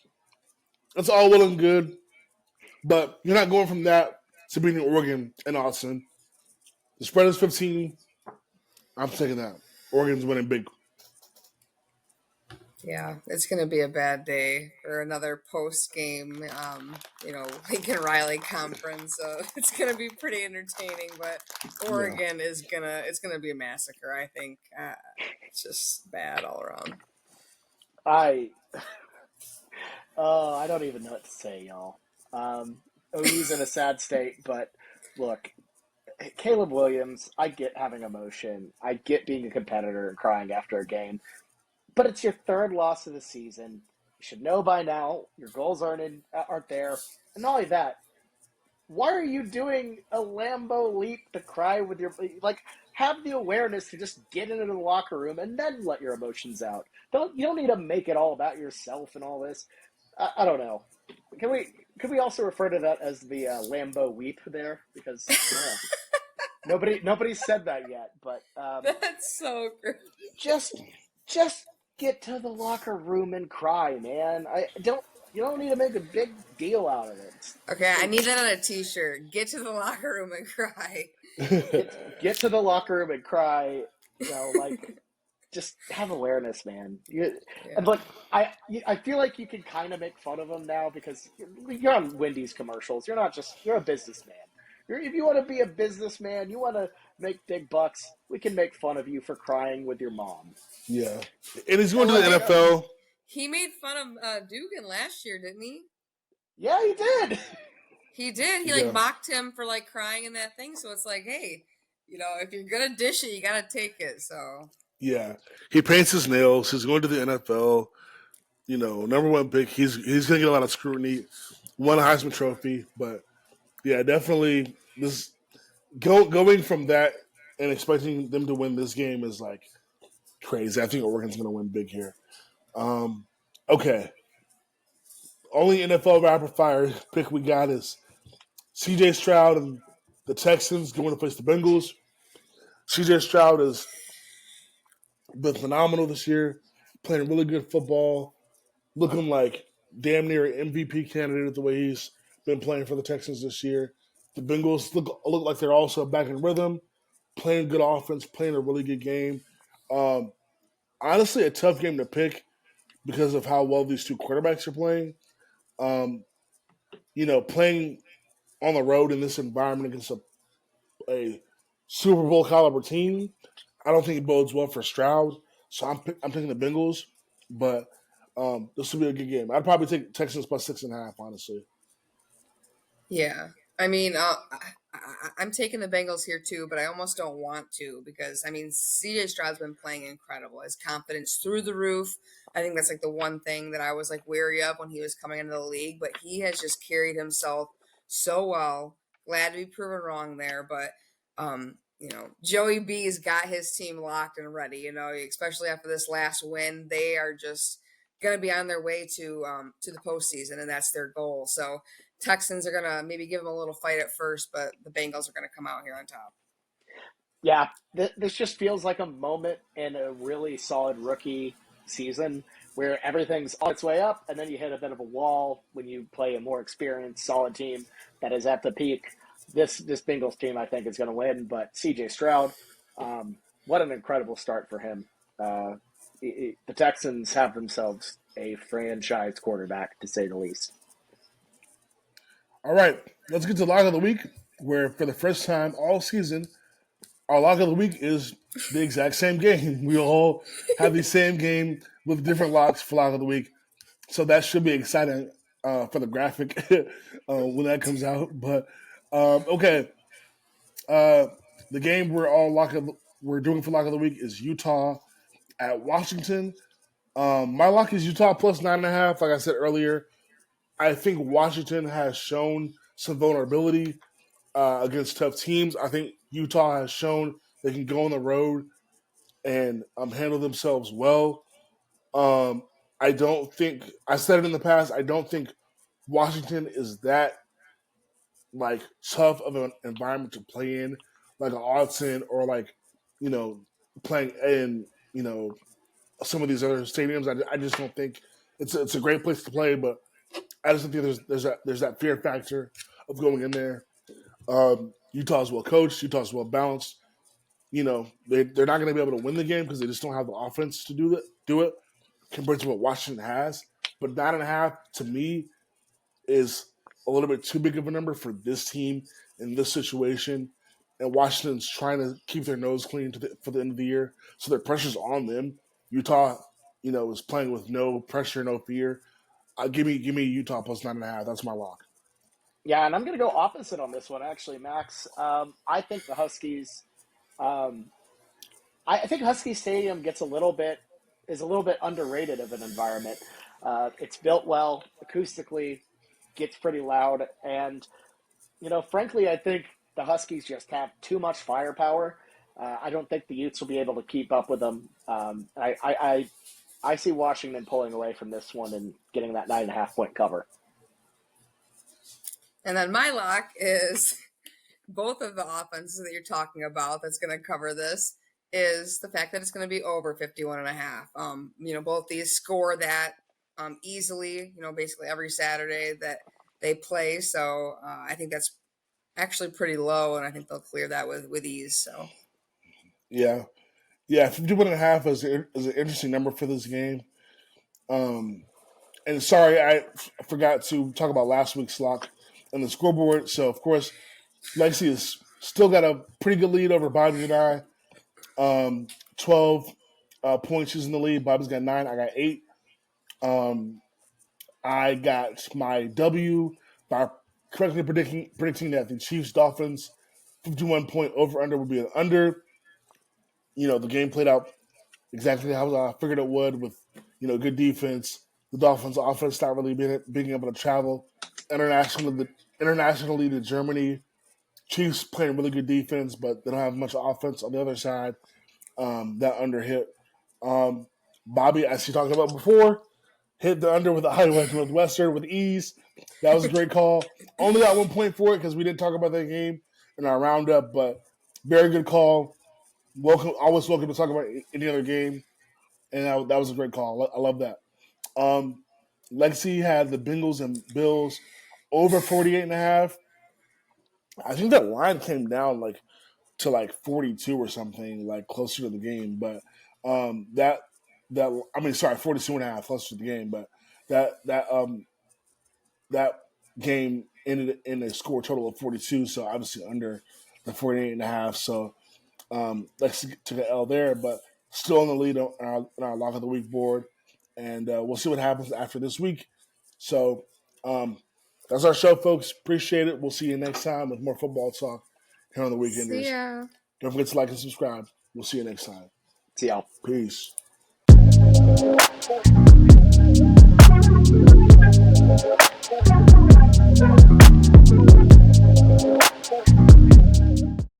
that's all well and good, but you're not going from that to beating Oregon and Austin. The spread is 15. I'm taking that. Oregon's winning big. Yeah, it's going to be a bad day for another post game, Lincoln Riley conference. So it's going to be pretty entertaining, but Oregon is it's going to be a massacre. I think it's just bad all around. I don't even know what to say, y'all. OU's in a sad state, but look, Caleb Williams, I get having emotion. I get being a competitor and crying after a game. but it's your third loss of the season. You should know by now your goals aren't there, and not only that, why are you doing a Lambo leap to cry with your like? Have the awareness to just get into the locker room and then let your emotions out. You don't need to make it all about yourself and all this. I don't know. Can we also refer to that as the Lambo weep there, because nobody said that yet, but That's so great. just just get to the locker room and cry, man. You don't need to make a big deal out of it. Okay, I need that on a t-shirt. Get to the locker room and cry. Get to the locker room and cry. Like, just have awareness, man. And look, I feel like you can kind of make fun of them now because you're on Wendy's commercials. You're a businessman. If you want to be a businessman, you want to make big bucks, we can make fun of you for crying with your mom. Yeah. And he's going to the NFL. He made fun of Dugan last year, didn't he? Yeah, he did. He did. He mocked him for crying in that thing. So it's like, hey, if you're gonna dish it, you gotta take it. So yeah, he paints his nails. He's going to the NFL. Number one pick. He's gonna get a lot of scrutiny. Won a Heisman Trophy, but yeah, definitely this going from that and expecting them to win this game is crazy. I think Oregon's gonna win big here. Okay. Only NFL rapid fire pick we got is C.J. Stroud and the Texans going to face the Bengals. C.J. Stroud has been phenomenal this year, playing really good football, looking like damn near an MVP candidate the way he's been playing for the Texans this year. The Bengals look like they're also back in rhythm, playing good offense, playing a really good game. Honestly, a tough game to pick because of how well these two quarterbacks are playing. Playing on the road in this environment against a Super Bowl caliber team, I don't think it bodes well for Stroud. So I'm taking the Bengals, but this will be a good game. I'd probably take Texans plus 6.5, honestly. yeah, I mean, I'm taking the Bengals here too, but I almost don't want to because CJ Stroud's been playing incredible. His confidence through the roof. I think that's the one thing that I was wary of when he was coming into the league, but he has just carried himself so well. Glad to be proven wrong there, but Joey B's got his team locked and ready. Especially after this last win, they are just going to be on their way to the postseason, and that's their goal. So Texans are going to maybe give them a little fight at first, but the Bengals are going to come out here on top. Yeah, this just feels like a moment in a really solid rookie season where everything's on its way up, and then you hit a bit of a wall when you play a more experienced, solid team that is at the peak. This Bengals team, I think, is going to win, but C.J. Stroud, what an incredible start for him. The Texans have themselves a franchise quarterback, to say the least. All right, let's get to Lock of the Week, where for the first time all season, our Lock of the Week is the exact same game. We all have the same game with different locks for Lock of the Week. So that should be exciting for the graphic when that comes out. But, okay. The game we're doing for Lock of the Week is Utah at Washington. My lock is Utah plus 9.5. Like I said earlier, I think Washington has shown some vulnerability against tough teams. I think Utah has shown they can go on the road and handle themselves well. I don't think I said it in the past. I don't think Washington is that tough of an environment to play in, like an Autzen or playing in some of these other stadiums. I just don't think it's a great place to play, but I just think there's that fear factor of going in there. Utah's well coached. Utah's well balanced. They're not going to be able to win the game because they just don't have the offense to do it compared to what Washington has. But 9.5 to me is a little bit too big of a number for this team in this situation. And Washington's trying to keep their nose clean for the end of the year, so their pressure's on them. Utah, is playing with no pressure, no fear. Give me Utah plus 9.5. That's my lock. Yeah, and I'm going to go opposite on this one, actually, Max. I think the Huskies. I think Husky Stadium gets a little bit is a little bit underrated of an environment. It's built well acoustically, gets pretty loud, and frankly, I think the Huskies just have too much firepower. I don't think the Utes will be able to keep up with them. I see Washington pulling away from this one and getting that 9.5-point cover. And then my lock is both of the offenses that you're talking about that's going to cover this is the fact that it's going to be over 51.5. Both these score that easily, basically every Saturday that they play. So I think that's actually pretty low, and I think they'll clear that with ease. So Yeah, 51.5 is an interesting number for this game. And sorry, I forgot to talk about last week's lock on the scoreboard. So of course, Lexi has still got a pretty good lead over Bobby and I. 12 points she's in the lead. Bobby's got 9. I got 8. I got my W by correctly predicting that the Chiefs Dolphins 51-point over under would be an under. The game played out exactly how I figured it would with good defense. The Dolphins' offense not really being able to travel internationally to Germany. Chiefs playing really good defense, but they don't have much offense on the other side. That under hit. Bobby, as you talked about before, hit the under with the Iowa Northwestern with ease. That was a great call. Only got 1 point for it because we didn't talk about that game in our roundup, but very good call. Always welcome to talk about any other game, and that was a great call. I love that. Lexi had the Bengals and Bills over 48.5. I think that line came down to 42 or something, closer to the game. But that 42.5 closer to the game. But that game ended in a score total of 42, so obviously under the 48.5. So let's take an L there, but still in the lead on our lock of the week board, and we'll see what happens after this week. So that's our show, folks. Appreciate it. We'll see you next time with more football talk here on the Weekenders. See ya. Don't forget to like and subscribe. We'll see you next time. See y'all. Peace.